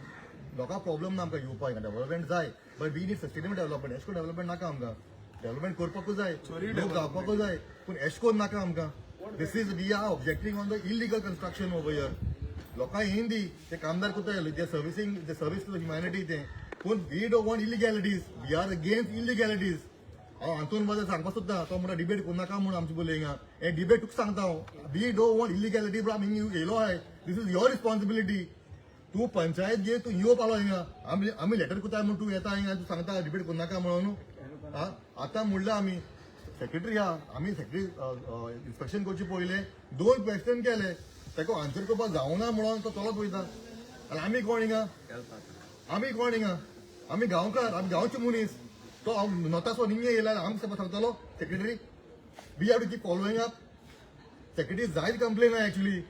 लोकांक प्रॉब्लम ना आमकां येवपाक हिंगा डेव्हलपमेंट जाय but we need sustainable development एशें करून डेव्हलपमेंट नाका आमकां डेव्हलपमेंट करपाकूच जाय लोक जावपाकूच जाय पूण एशें करून नाका आमकां this is we are objecting on the illegal construction over here लोकांक येन दी ते कामदार कोताय ते सर्विसिंग ते सर्वीस टू ह्युमॅनिटी ते पूण we don't want illegalities we are against illegalities हांव हातून बद्दल सांगपाक सोदता तो म्हणटा डिबेट करूं नाका म्हणून आमचे बोले हिंगा हे डिबेट तुका सांगता हांव we don't want illegality but आमी येयलो I this is your responsibility तू पंचायत घे तू येवप आलो हिंगा आम्ही लेटर कोताय म्हणून तू येता हिंगा तू सांगता रिपीट करू नाका म्हणून आता म्हणलं आम्ही सेक्रेटरी आम्ही सेक्रेटरी इन्स्पेक्शन करचे पयले 2 क्वेश्चन केले ताका आन्सर करपाक जावना म्हणून तो चलत वयता आनी आमी कोण हिंगा आमी गांवकार आमी गांवचे मनीस तो नोतासो निंगे येयला आमकां सांगतालो secretary we have to keep following up secretary जायत कंप्लेन आहे ऍक्च्युली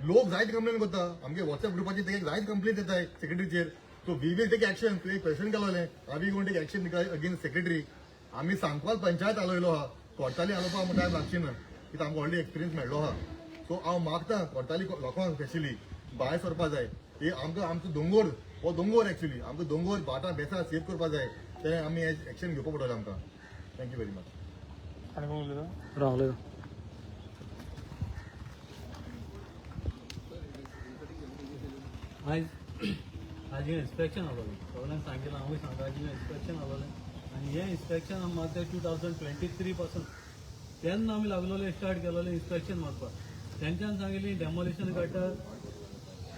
लोक जायत कंप्लेन करता आमगे व्हॉट्सअप ग्रुपाचेर तेगे जायत कंप्लेन येताय सेक्रेटरीचेर so we will take action तुवें क्वेश्चन केलोलें आमी gonna take action against secretary आमी सांगपाक पंचायत आलोयलो आहा कोर्टाली आलोवपाक आमकां टायम लागची ना कित्याक आमकां व्हडली एक्सपिरियन्स मेळ्ळो आहा सो हांव मागता कोर्टाली लोकांक स्पेशली भायर सरपा जाय हे आमचो दोंगोर हो दोंगोर एक्च्युली आमकां दोंगोर भाटां बेसां सेव करपा जाय तें आमी एक्शन घेवपा पडटलें आमकां थँक्यू व्हेरी मच आणि कोण उलयता रावले आज इन्स्पेक्शन आलोलें सगळ्यांक सांगितलं हांवूय सांगता इन्स्पेक्शन आलोलें आनी हें इन्स्पेक्शन म्हाका 2023 पासून तेन्ना आमी लागलोले स्टार्ट केलोलें इन्स्पेक्शन मारपाक तेंच्यान सांगिल्लें डेमोलिशन गटर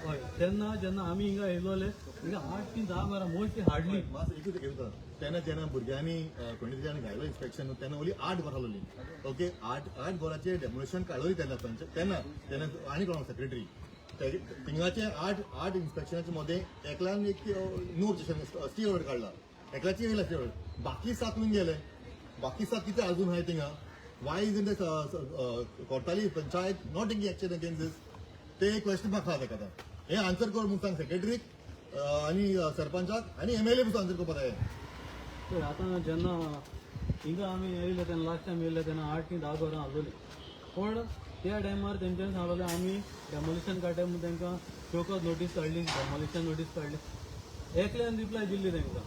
हय तेन्ना जेन्ना आमी हिंगा येयलोले हिंगा 8 ते 10 बारा मोस्टली हार्डली एकूच घेता तेन्ना भुरग्यांनी कोणी तरी घायलो इन्स्पेक्शन तेन्ना ओली 8 घरां आसलोली ओके 8 घरांचे डेमोलिशन काडलोली तेन्ना आनी कोण सेक्रेटरी थिंगाचे 8 इन्स्पेक्शनाच्या मध्ये एकल्यान एक नो स्टे ऑर्डर काढला एकल्याची येयला स्टे ऑर्डर बाकी 7 येऊन गेले बाकी 7 कितें अजून आहाय थिंगा why is in the Cortalim panchayat not taking action against this ते क्वेश्चन म्हाका आहा ताका हे आन्सर कर म्हणून सांग सेक्रेटरीक आनी सरपंचाक आनी MLA पासून आन्सर करपाक जाय तर आतां जेन्ना हिंगा आमी येयले तेन्ना लास्ट टायम येयले तेन्ना 8 ते 10 घरां आसलोलीं पण त्या टायमार तेंच्यानी सांगलें आमी डेमोलिशन काडटा म्हणून तांकां चौकत नोटीस काडली डेमोलिशन नोटीस काडली एकल्यान रिप्लाय दिल्ली तांकां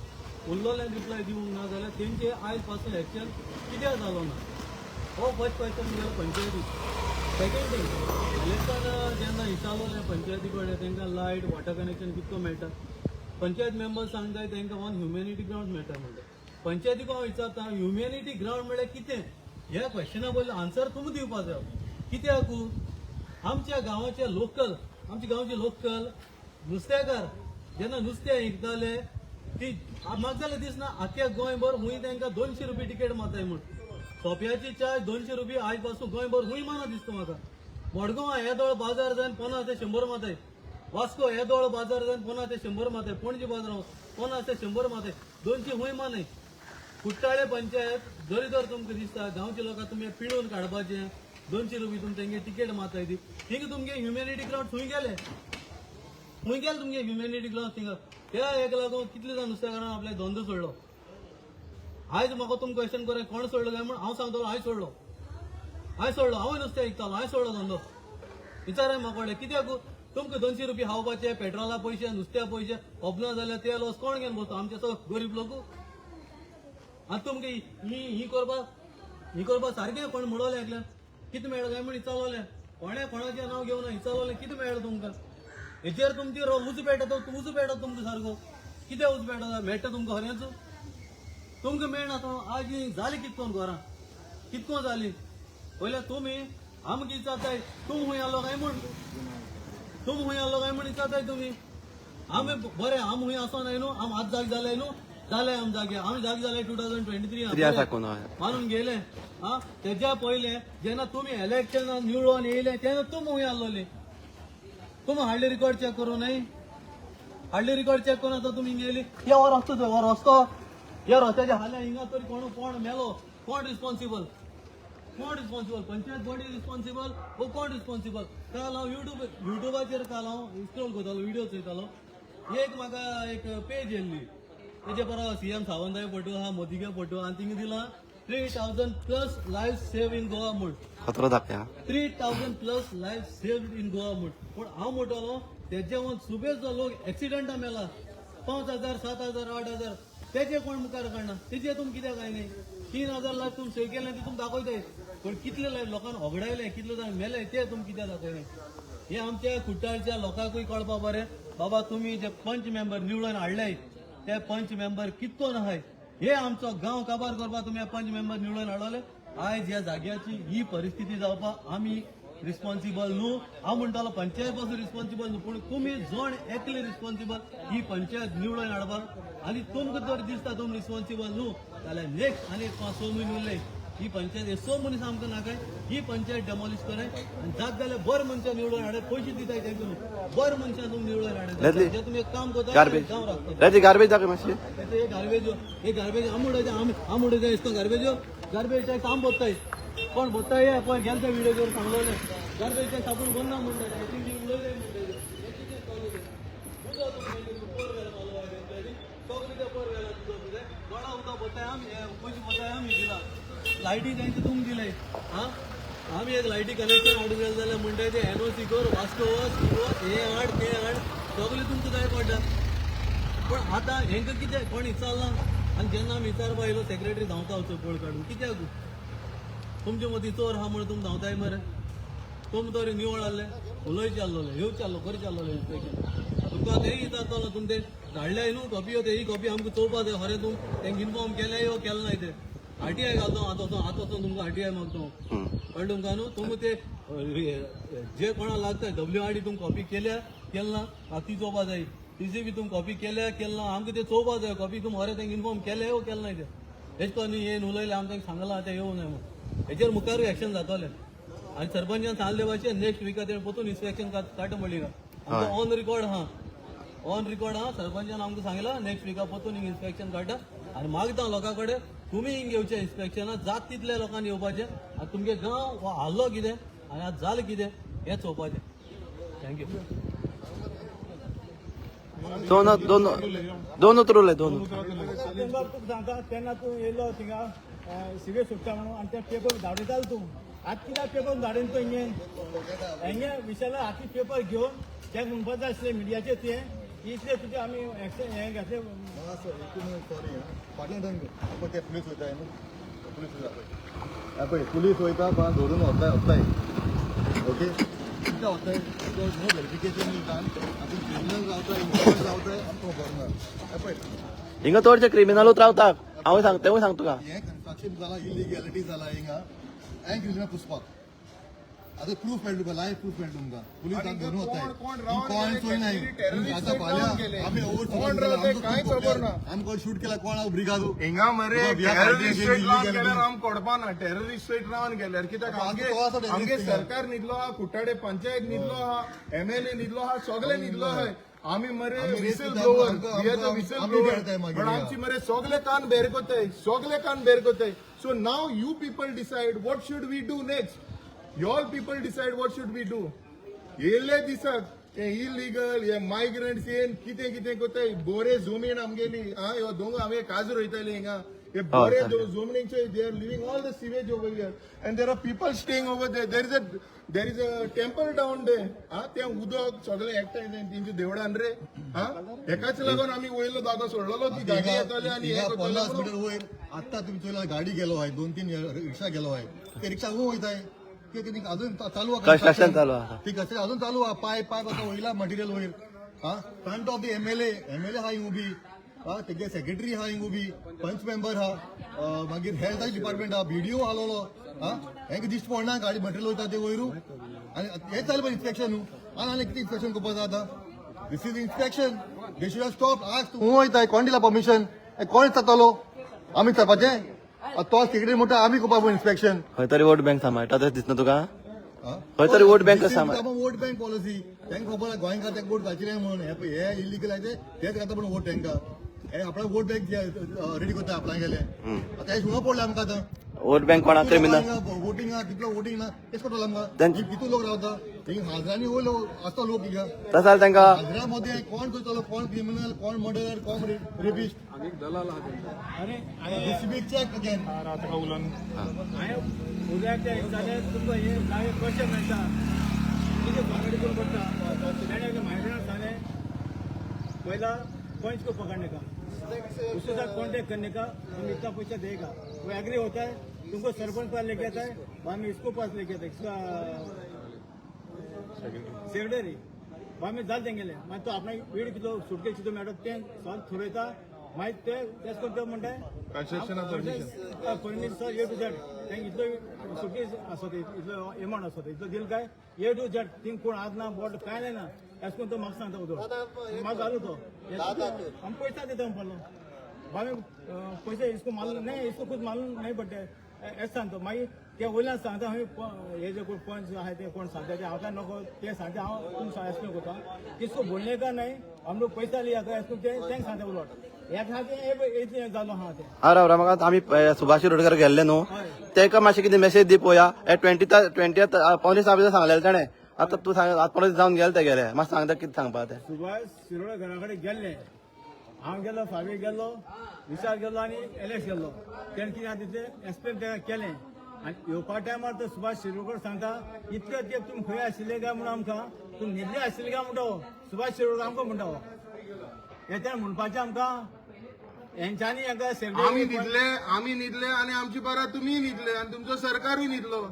उरलोल्यान रिप्लाय दिवंक ना जाल्यार तेंचे आयज पासून एक्शन कित्याक जालो ना हो फर्स्ट क्वेश्चन गेलो पंचायतीक सेकेंड थींग इलेक्शन जेन्ना विचारलोलें पंचायती कडेन तांकां लायट वॉटर कनेक्शन कितको मेळटा पंचायत मेंबर सांगताय तांकां ऑन ह्युमॅनिटी ग्रावंड मेळटा म्हणटा पंचायतीक हांव विचारता ह्युमॅनिटी ग्रावंड म्हळ्यार कितें ह्या क्वेश्चना बद्दल आन्सर तुमी दिवपाक जाय कित्याक आमच्या गांवाचे लोकल आमच्या गांवचे लोकल नुस्तेकार जेन्ना नुस्तें विकताले ती म्हाका जाल्यार दिसना आख्या गोंयभर हुंय तांकां 200 रुपया टिकेट मारताय म्हूण सोप्याची चार्ज 200 रुपया आयज पासून गोंयभर हुंय माना दिसता म्हाका मडगांव येदोळ बाजार जावन 50 ते 100 माताय वास्को येदोळ बाजार जावन 50 ते 100 माताय पणजी बाजार 50 ते 100 माताय 200 हुंय मानाय कुट्टाळे पंचायत जरी तर तुमकां दिसता गांवच्या लोकांक तुमी पिळून काडपाचें 200 रुपया तुमी तेंगे टिकेट मारताय ती थिंग तुमगे ह्युमॅनिटी ग्रावंड थंय गेले तुमगे ह्युमॅनिटी ग्रावंड थिंगा त्या हेका लागून कितले जाण नुस्तेकारान आपल्या धंदो सोडलो आयज म्हाका तुमकां क्वेश्चन करे कोण सोडलो काय म्हण हांव सांगतलो हांवें सोडलो हांवूय नुस्तें विकतालो हांवें सोडलो धंदो विचाराय म्हाका कित्याक तुमकां 200 रुपया खावपाचे पेट्रोला पयशे नुस्त्या पयशे अपना जाल्यार ते लॉस कोण घेवन बसता आमचे सगळे गरीब लोक आतां तुमकां ही करपाक सारकें कोण म्हणोलें एकल्यान कितें मेळ्ळें काय म्हण विचारलोलें कोणाचें नांव घेवन विचारलोलें कितें मेळ्ळें तुमकां हेचेर तुमची उज पेटा तुमकां सारको कितें उज पेटा मेळटा तुमकां खरेंच तुमकां मेळना तो आज जाली कितकोन घरां कितको जाली पयल्या तुमी आमकां विचारताय तूं खूंय आलो काय म्हण विचारताय तुमी आमी बरें आम खूंय आसो न्हय न्हू आम आज जाग जाले न्हू जाले आम जागे आमी जाग जाले 2023 मानून गेले तेज्या पयले जेन्ना तुमी इलेक्शनान निवडून येयले तेन्ना तुमी खूंय आसलोली तुमी हाडली रिकॉर्ड चॅक करूं न्हय हाडली रिकॉर्ड चॅक करून आतां तुमी गेली या हो रस्तो ह्या रस्त्याच्या हाल्या हिंगा तरी कोण मेलो कोण रिस्पॉन्सिबल पंचायत बॉडी रिस्पॉन्सिबल वो कोण रिस्पॉन्सिबल काल हांव युट्यूबाचेर काल हांव स्क्रोल करतालो व्हिडिओ चोयतालो एक म्हाका एक पेज येयल्ली तेजे परवा CM सावंताचे फोटो आहा मोदीचे फोटो आनी तिंगा दिला 3000+ लायफ सेव इन गोवा म्हूण 3000+ लायफ सेव इन गोवा म्हूण पूण हांव म्हणटलो तेजे सुबेज जो लोक एक्सिडंटा मेला 5000 7000 8000 तेजे कोण मुखार काडना तेजे तुमी कित्याक काय नाही 3000 लाख तुमी सही केले ते तुमी दाखयताय पण कितले लायफ लोकांना होगडायले कितले जाण मेले ते तुमी कित्याक दाखयले हे आमच्या कुट्टाळच्या लोकांकूय कळपा बरें बाबा तुमी जे पंच मेंबर निवडून हाडले ते पंच मेंबर कितकोन आहाय हे आमचो गांव काबार करपाक तुमी पंच मेंबर निवडून हाडले आयज ह्या जाग्याची ही परिस्थिती जावपाक आमी रिस्पॉन्सिबल न्हू हांव म्हणटालो पंचायत पासून रिस्पॉन्सिबल न्हू पूण तुमी जण एकले रिस्पॉन्सिबल ही पंचायत निवडून हाडपाक आनी तुमकां जर दिसता तुमी रिस्पॉन्सिबल न्हू जाल्यार नेक्स्ट आनी 5-6 म्हयने उरले ही पंचायत हे 100 मनीस आमकां नाकाय ही पंचायत डेमॉलिश कराय आनी जात जाल्यार बरें मनशां निवडून हाडत पयशे दिताय तेंका न्हू बरें मनशां तुमी निवडून हाडत जे तुमी एक काम करता जावं लागता गार्बेज दाखय मातशें हे गार्बेज आम उडयता इसको गार्बेज काम बोत्ताय कोण बोत्ताय पळय गेलता व्हिडिओ करून सांगलोले गार्बेज सापून बंद ना म्हणटा लायटी त्यांचे तुमक दिले हा आम्ही एक लायटी कनेक्शन हाडूंक गेले जाल्यार म्हणटा ते NOC कर वास्को हे हाड ते हाड सगळे तुमकां जाय पडटा पण आतां हेंकां कितें कोण विचारना आनी जेन्ना आमी विचारपा येयलो सेक्रेटरी धांवता वचो पळ काडून कित्याक तुमचे मदीं चोर आहा म्हण तुमी धांवताय मरे तुमी तरी निवळ जाल्ले उलयचे आसलोले येवचे चाललो खरें चाललोले इन्स्पेक्शन तुमकां तेय विचारतलो तुम ते धाडले न्हू कॉपी हो तेही कॉपी आमकां चोवपा जाय खरें तुम तेंका इन्फॉर्म केले यो केलें नाय ते RTI घालतो आतां वचून तुमकां RTI मागतो कळ्ळें तुमकां न्हू तुमी ते जे कोणाक लागता WRD तुमी कॉपी केल्या केलें ना ती चोवपा जाय TC बी तुमी कॉपी केल्या केलें ना आमकां ते चोवपा जाय कॉपी तुमी खरें तेंका इन्फॉर्म केले यो केलें नाय ते हेच कोणी येवन उलयले आमी तेंका सांगलां ते येवं नाय म्हणून हेचेर मुखारूय एक्शन जातलें आनी सरपंचान सांगले भाशेन नेक्स्ट विका तेणें परतून इन्स्पेक्शन काडटा म्हणली आमकां ऑन रिकॉर्ड आहा सरपंचान आमकां सांगलां नेक्स्ट विका परतून हिंग इन्स्पेक्शन काडटा आनी मागता लोकां कडेन तुमी हिंग येवचे इन्स्पेक्शनाक जात तितल्या लोकांनी येवपाचें आनी तुमगे गांव हो हाल्लो कितें आनी आतां जालें कितें हें चोवपाचें थँक्यू दोन उतरवले तुका सांगता तेन्ना तूं येयलो थिंगा सिवे सुट्टा म्हणून आनी ते पेपर धाडयतालो तूं आतां कित्याक पेपर धाडून तो हेंगे विशाला हाती पेपर घेवन तेका म्हणपाक जाय आसलें मिडियाचेर तें इतले तुजे आमी एक्शन हें घातलें सॉरी फाटल्यान ते पुलीस वयताय न्हू पुलीस वयता पण धरून वताय ओके कितें वताय नो व्हेरिफिकेशन आतां क्रिमिनल रावता इन्फॉर्मर रावताय आमकां खबर ना पळय हिंगा चडशे क्रिमिनलूच रावता हांव सांग तुका हें कन्स्ट्रक्शन जाला इलिगॅलिटी जाला हिंगा हें क्रिमिनल पुसपाक आतां प्रूफ मेळटा तुका लायव्ह प्रूफ मेळटा तुमकां पुलीस धरून वताय कोण चोय नाय आतां फाल्यां आमी आमकां शूट केला कोण ब्रिगादो हिंगा मरे टेररिस्ट रावन गेल्यार आम कोडपा ना टेररिस्ट रावन गेल्यार कित्याक आमगे सरकार न्हिदलो आहा कुट्टाडे पंचायत न्हिदलो आहा MLA न्हिदलो आहा सगळे न्हिदलो आहाय आमी मरे विसल ब्लोवर विसल ब्लोवर पण आमची मरे सगळे कान बेर कोताय so now you people decide what should we do next All people decide what should we do. येयल्ले दिसाक हे इलिगल हे मायग्रंट्स येन कितें कोताय बोरे जमीन आमगेली हा ह्यो दोंग आमी काजू रोयताले हिंगा हे बोरे जमनीचे they are living all the sewage over here and there are people staying over there is a temple down दे हा ते उदक सगळे एकठांय तेंच्या देवळान रे हा हेकाच लागून आमी वयलो जागो सोडलेलो की गाडी येताले आनी हे 50 मिटर वयर आत्ता तुमी चोयला गाडी गेलो आहाय 2-3 रिक्षा गेलो आहाय ते रिक्षा वयताय अजून चालू कन्स्ट्रक्शन चालू आहा ती कसे अजून चालू आहा पाय आता वयला मटेरियल वयर हा फ्रंट ऑफ द एमएलए हा हिंग उबी हा तेगे सेक्रेटरी हा हिंग उबी पंच मेंबर हा मागीर हेल्थ डिपार्टमेंट हा BDO आलोलो हा हेंका दिश्ट पडना गाडी मटेरियल वयता ते वयरू आनी हेच चालू इन्स्पेक्शन न्हू आनी कितें इन्स्पेक्शन करपा जाता आतां this is inspection they should have stop आज तूं वयताय कोण दिला परमिशन कोण जातालो आमी चलपाचें तो सेक्रेटरी म्हणटा आमी करपा इन्स्पेक्शन खंय तरी वोट बँक सांबाळटा तशें दिसना तुका खंय तरी वोट बँक सांबाळ वोट बँक पॉलिसी तांकां खबर गोंयकार तांकां वोट घालचे म्हणून हे इलिगल आहे तेच घालता पण वोट तांकां हे आपणा वोट बँक रेडी करता आपल्या गेले आता हे सुणो पडले आमकां आतां वोट बँक कोणाक क्रिमिनल वोटिंग ना तितलो वोटिंग ना तेच करतलो आमकां कितू लोक रावता थिंग हाजरांनी वयलो आसता लोक हिंगा तसो जाल्यार तांकां हाजरा मध्ये कोण करतलो कोण क्रिमिनल कोण मर्डरर कोण रेपिस्ट DCB चेक अगेन उलन उद्याच्या हिसाबे तुमकां हे नावे कशें मेळटा कितें फॉर्मेट करून पडटा तेणें म्हायती सांगलें पयला पंच को पकड़ने का उसके साथ कॉन्टेक्ट करने का हम इतना पैसा देगा वो एग्री होता है तुमको सरपंच पास लेके आता है हम इसको पास लेके आता है इसका सेक्रेटरी वहाँ में डाल देंगे मैं तो अपना वीड किलो सुटके चितो मैडम 10 साल थोड़े था मागीर तेच करून ते म्हणटाय Construction of permission A to Z तांकां इतलो सुटी आसता इतलो अमावंट आसता इतलो दिल काय ए टू झेड थिंग कोण आज ना बोट काय नाही ना एस करून तो म्हाका सांगता उदो म्हाका घालू तो आमी पयसा दिता म्हणपालो आमी पयशे इसको मालूम नाही इसको खुद मालूम नाही पडटे एस सांगतो मागीर ते वयल्यान सांगता हे जे कोण पंच आहाय ते कोण सांगता ते हांव काय नको ते सांगता हांव तुमकां एक्सप्लेन करता किसको बोलणे का नाही हम लोग पैसा लिया का एस ते तेंक सांगता उलट ह्या खातीर जालो हा ते हा राव म्हाका आमी सुभाष शिरोडकर गेल्ले न्हू तेका मातशें कितें मेसेज दी पळोवया 20th पोलीस ऑफिसर सांगलेलें ताणें आतां तूं सांग आतां परत जावन गेले ते गेले मातशें सांगता कितें सांगपा ते सुभाष शिरोडा घरा कडेन गेल्ले हांव गेलो फावी गेलो विशाल गेलो आनी एलेक्स गेलो तेणें कितें आहा तितलें एक्सप्लेन तेका केलें आनी येवपा टायमार तो सुभाष शिरोडकर सांगता इतले तेंप तुमी खंय आशिल्ले काय म्हणून आमकां तुमी न्हिदले आशिल्ले काय म्हणटा सुभाष शिरोडकर आमकां म्हणटा हे तेणें म्हणपाचें आमकां हेंच्यांनी हाका आमी न्हिदले आनी आमची बरा तुमी न्हिदले आनी तुमचो सरकारूय न्हिदलो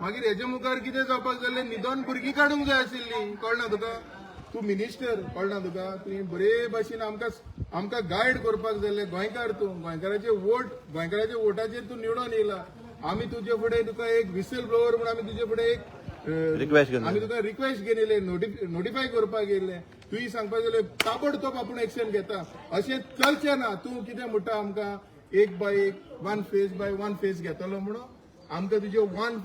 मागीर हेजे मुखार कितें जावपाक जाल्लें न्हिदोन भुरगीं काडूंक जाय आशिल्लीं कळना तुका तूं मिनिस्टर कळना तुका तुवें बरे भाशेन आमकां गायड करपाक जाय गोंयकार तूं गोंयकाराच्या वोटाचेर तूं निवडून येयला आमी तुजे फुडें तुका एक विसल ब्लोवर म्हणून आमी तुजे फुडें एक रिक्वेस्ट केली आमी तुका रिक्वेस्ट केलेले नोटिफाय करपाक येयले तुवें सांगपाक जाल्यार ताबडतोब आपूण एक्शन घेता अशें चलचें ना तूं कितें म्हणटा आमकां एक बाय एक 1 फेज बाय 1 फेज घेतलो म्हणून आमकां तुजे 1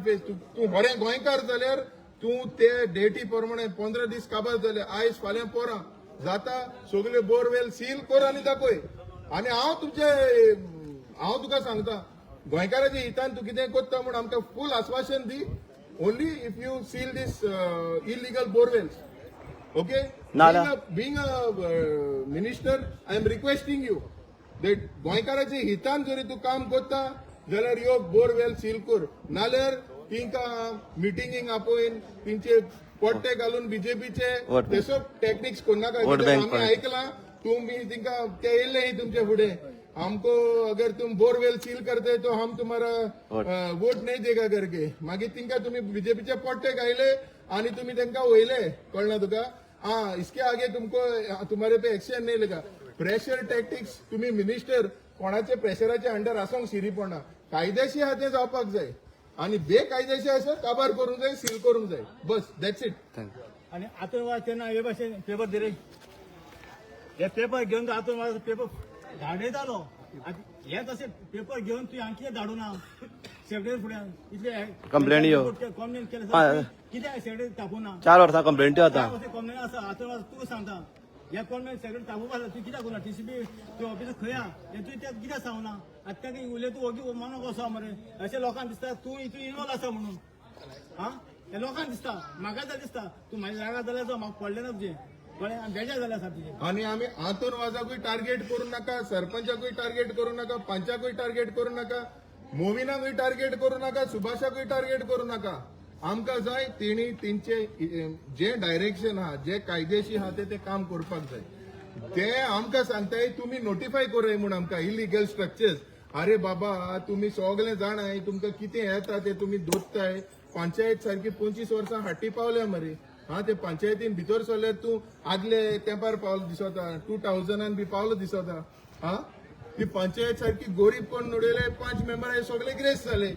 फेज तूं बरें गोंयकार जाल्यार तूं ते डेटी प्रमाणे 15 दीस काबार जाले आयज फाल्यां पोरां जाता सगळे बोरवेल सील कर आनी दाखय आनी हांव तुका सांगता गोंयकाराच्या हितान तूं कितें करता म्हूण आमकां फूल आश्वासन दी only if you seal this illegal borewells okay being a minister I am requesting you that गोंयकाराच्या हितान जरी तूं काम करता जाल्यार ह्यो बोरवेल सील कर नाल्यार तिंकां मिटिंगीक आपयन तेंचे पोट्टे घालून बीजेपीचे तेसो टॅक्निक्स करनाका आमी आयकलां तुमी तिंकां ते येयले तुमचे फुडें हमको अगर तुम बोरवेल सील करते तो हम तुम्हारा वोट नहीं देगा करके मागीर तिंका तुम्ही बीजेपीचे पोट्टे गायले आणि तुम्ही तांकां वयले कळना तुका हाँ इसके आगे तुमको तुम्हारे पे एक्शन नहीं लेगा प्रेशर टॅक्टिक्स तुम्ही मिनिस्टर कोणाचे प्रेशराचे अंडर आसोंक शिरी पडना कायदेशीर हा ते जावपाक जाय आणि बेकायदेशीर आसा काबार करूंक जाय सील करूंक जाय बस दॅट्स इट आनी आतां तेन्ना हे भाशेन पेपर दिले हे पेपर घेवन आतां पेपर धाडयतालो हे तशें पेपर घेवन तुवें हांगा कितें धाडूं ना सेक्रेटरी फुड्यान इतले कंप्लेंट कंप्लेन केले कित्याक सेक्रेटरी तापूं ना 4 वर्सां कंप्लेंटी आतां कंप्लेन आसा आतां तूं सांगता हे कंप्लेन सेक्रेटरी तापूंक आसा तूं कित्याक करना टीसीबी तूं ऑफिसाक खंय आहा हे तुवें कित्याक सांगना आतां ताका उलय तूं ओगी मानूंक कसो मरे अशें लोकांक दिसता तूं हितून इनवॉल्व आसा म्हणून हा हे लोकांक दिसता म्हाका तर दिसता तूं म्हाज्या जागा जाल्यार जो म्हाका पडलें ना तुजें बेजार जाल्या सारखे आणि आम्ही आतंकवादाकूय टार्गेट करू नका सरपंचाकूय टार्गेट करू नका पंचाकूय टार्गेट करू नका मोविनाकूय टार्गेट करू नका सुभाषाकूय टार्गेट करू नका आमकां जाय तेंचे जे डायरेक्शन आहा जे कायदेशीर आहा ते काम करपाक जाय ते आमकां सांगताय तुम्ही नोटिफाय करय म्हूण आमकां इलिगल स्ट्रक्चर्स अरे बाबा तुम्ही सगळे जाणाय तुमकां कितें येता ते तुम्ही दोत्ताय पंचायत सारखी 25 वर्सां हाटी पावल्या मरे हाँ ते पंचायतीन भितर सरल्यार तूं आदले तेंपार पावलो दिसता 2000 बी पावलो दिसता हाँ ती पंचायत सारखी गरीब कोण नडयले 5 मेंबर हे सगळे ग्रेस जाले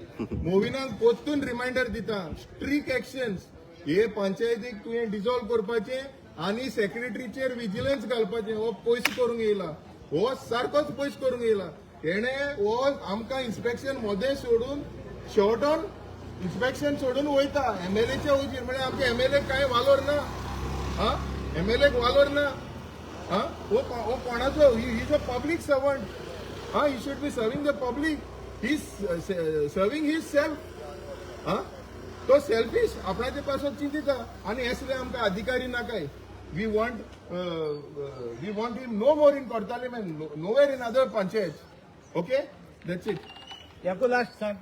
मोविनाक पोत्तून रिमाइंडर दिता स्ट्रिक्ट एक्शन्स हे पंचायतीक तुवें डिजॉल्व करपाचे आनी सेक्रेटरीचेर विजिलन्स घालपाचें हो पयस करूंक येयला हो सारकोच पयस करूंक येयला तेणे हो आमकां इन्स्पेक्शन मोदें सोडून शेवटोन इन्स्पेक्शन सोडून वयता एमएलएचे वयचीर म्हणजे आमचे एमएलए काय वालोर ना हा एमएलएक वालोर ना हा हो कोणाचो he is a public servant हा he should be serving the public he serving his self हा तो सेल्फिश आपणाचे पासून चिंतिता आनी हेसले आमकां अधिकारी नाकाय we want him no more in Cortalim and nowhere in other panchayat okay that's it ह्याको लास्ट सांग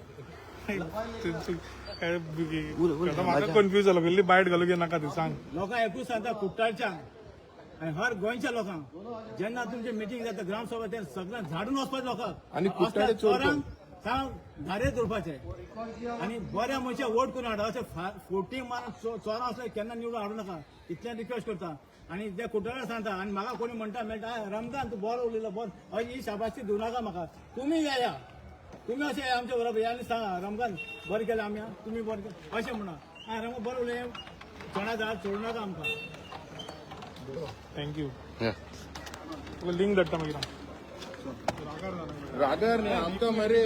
म्हाका कन्फ्यूज जालो गेल्ली बायट घालूंक नाका ती सांग लोकांक एकूच सांगता कुट्टाळच्यान आनी हर गोंयच्या लोकांक जेन्ना तुमची मिटींग जाता ग्रामसभा ते सगळ्यांक झाडून वचपाचें लोकांक आनी कुट्टाळे चोर सांग घारे दवरपाचे आनी बऱ्या मनशाक वोट करून हाडा अशें फोटींग मारून चोरां असले केन्ना निवडून हाडूं नाका इतल्यान रिक्वेस्ट करता आनी त्या कुट्टाळ्याक सांगता आनी म्हाका कोणी म्हणटा मेळटा रमजान तूं बरो उलयलो बरो ही शाबासकी दिवं नाका म्हाका तुमी या तुम्ही अशें आमच्या बरोबर या आनी सांगा रमजान बरें केलें आमी तुमी बरें केलें अशें म्हणा रमजान बरें उलय चणा झाड सोडूं नाका आमकां थँक्यू Yeah. तुका लिंक धाडटा मागीर रागर न्ही आमकां मरे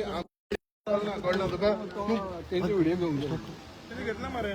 कळना तुका तेंची व्हिडिओ घेवंक जाय घेतला मरे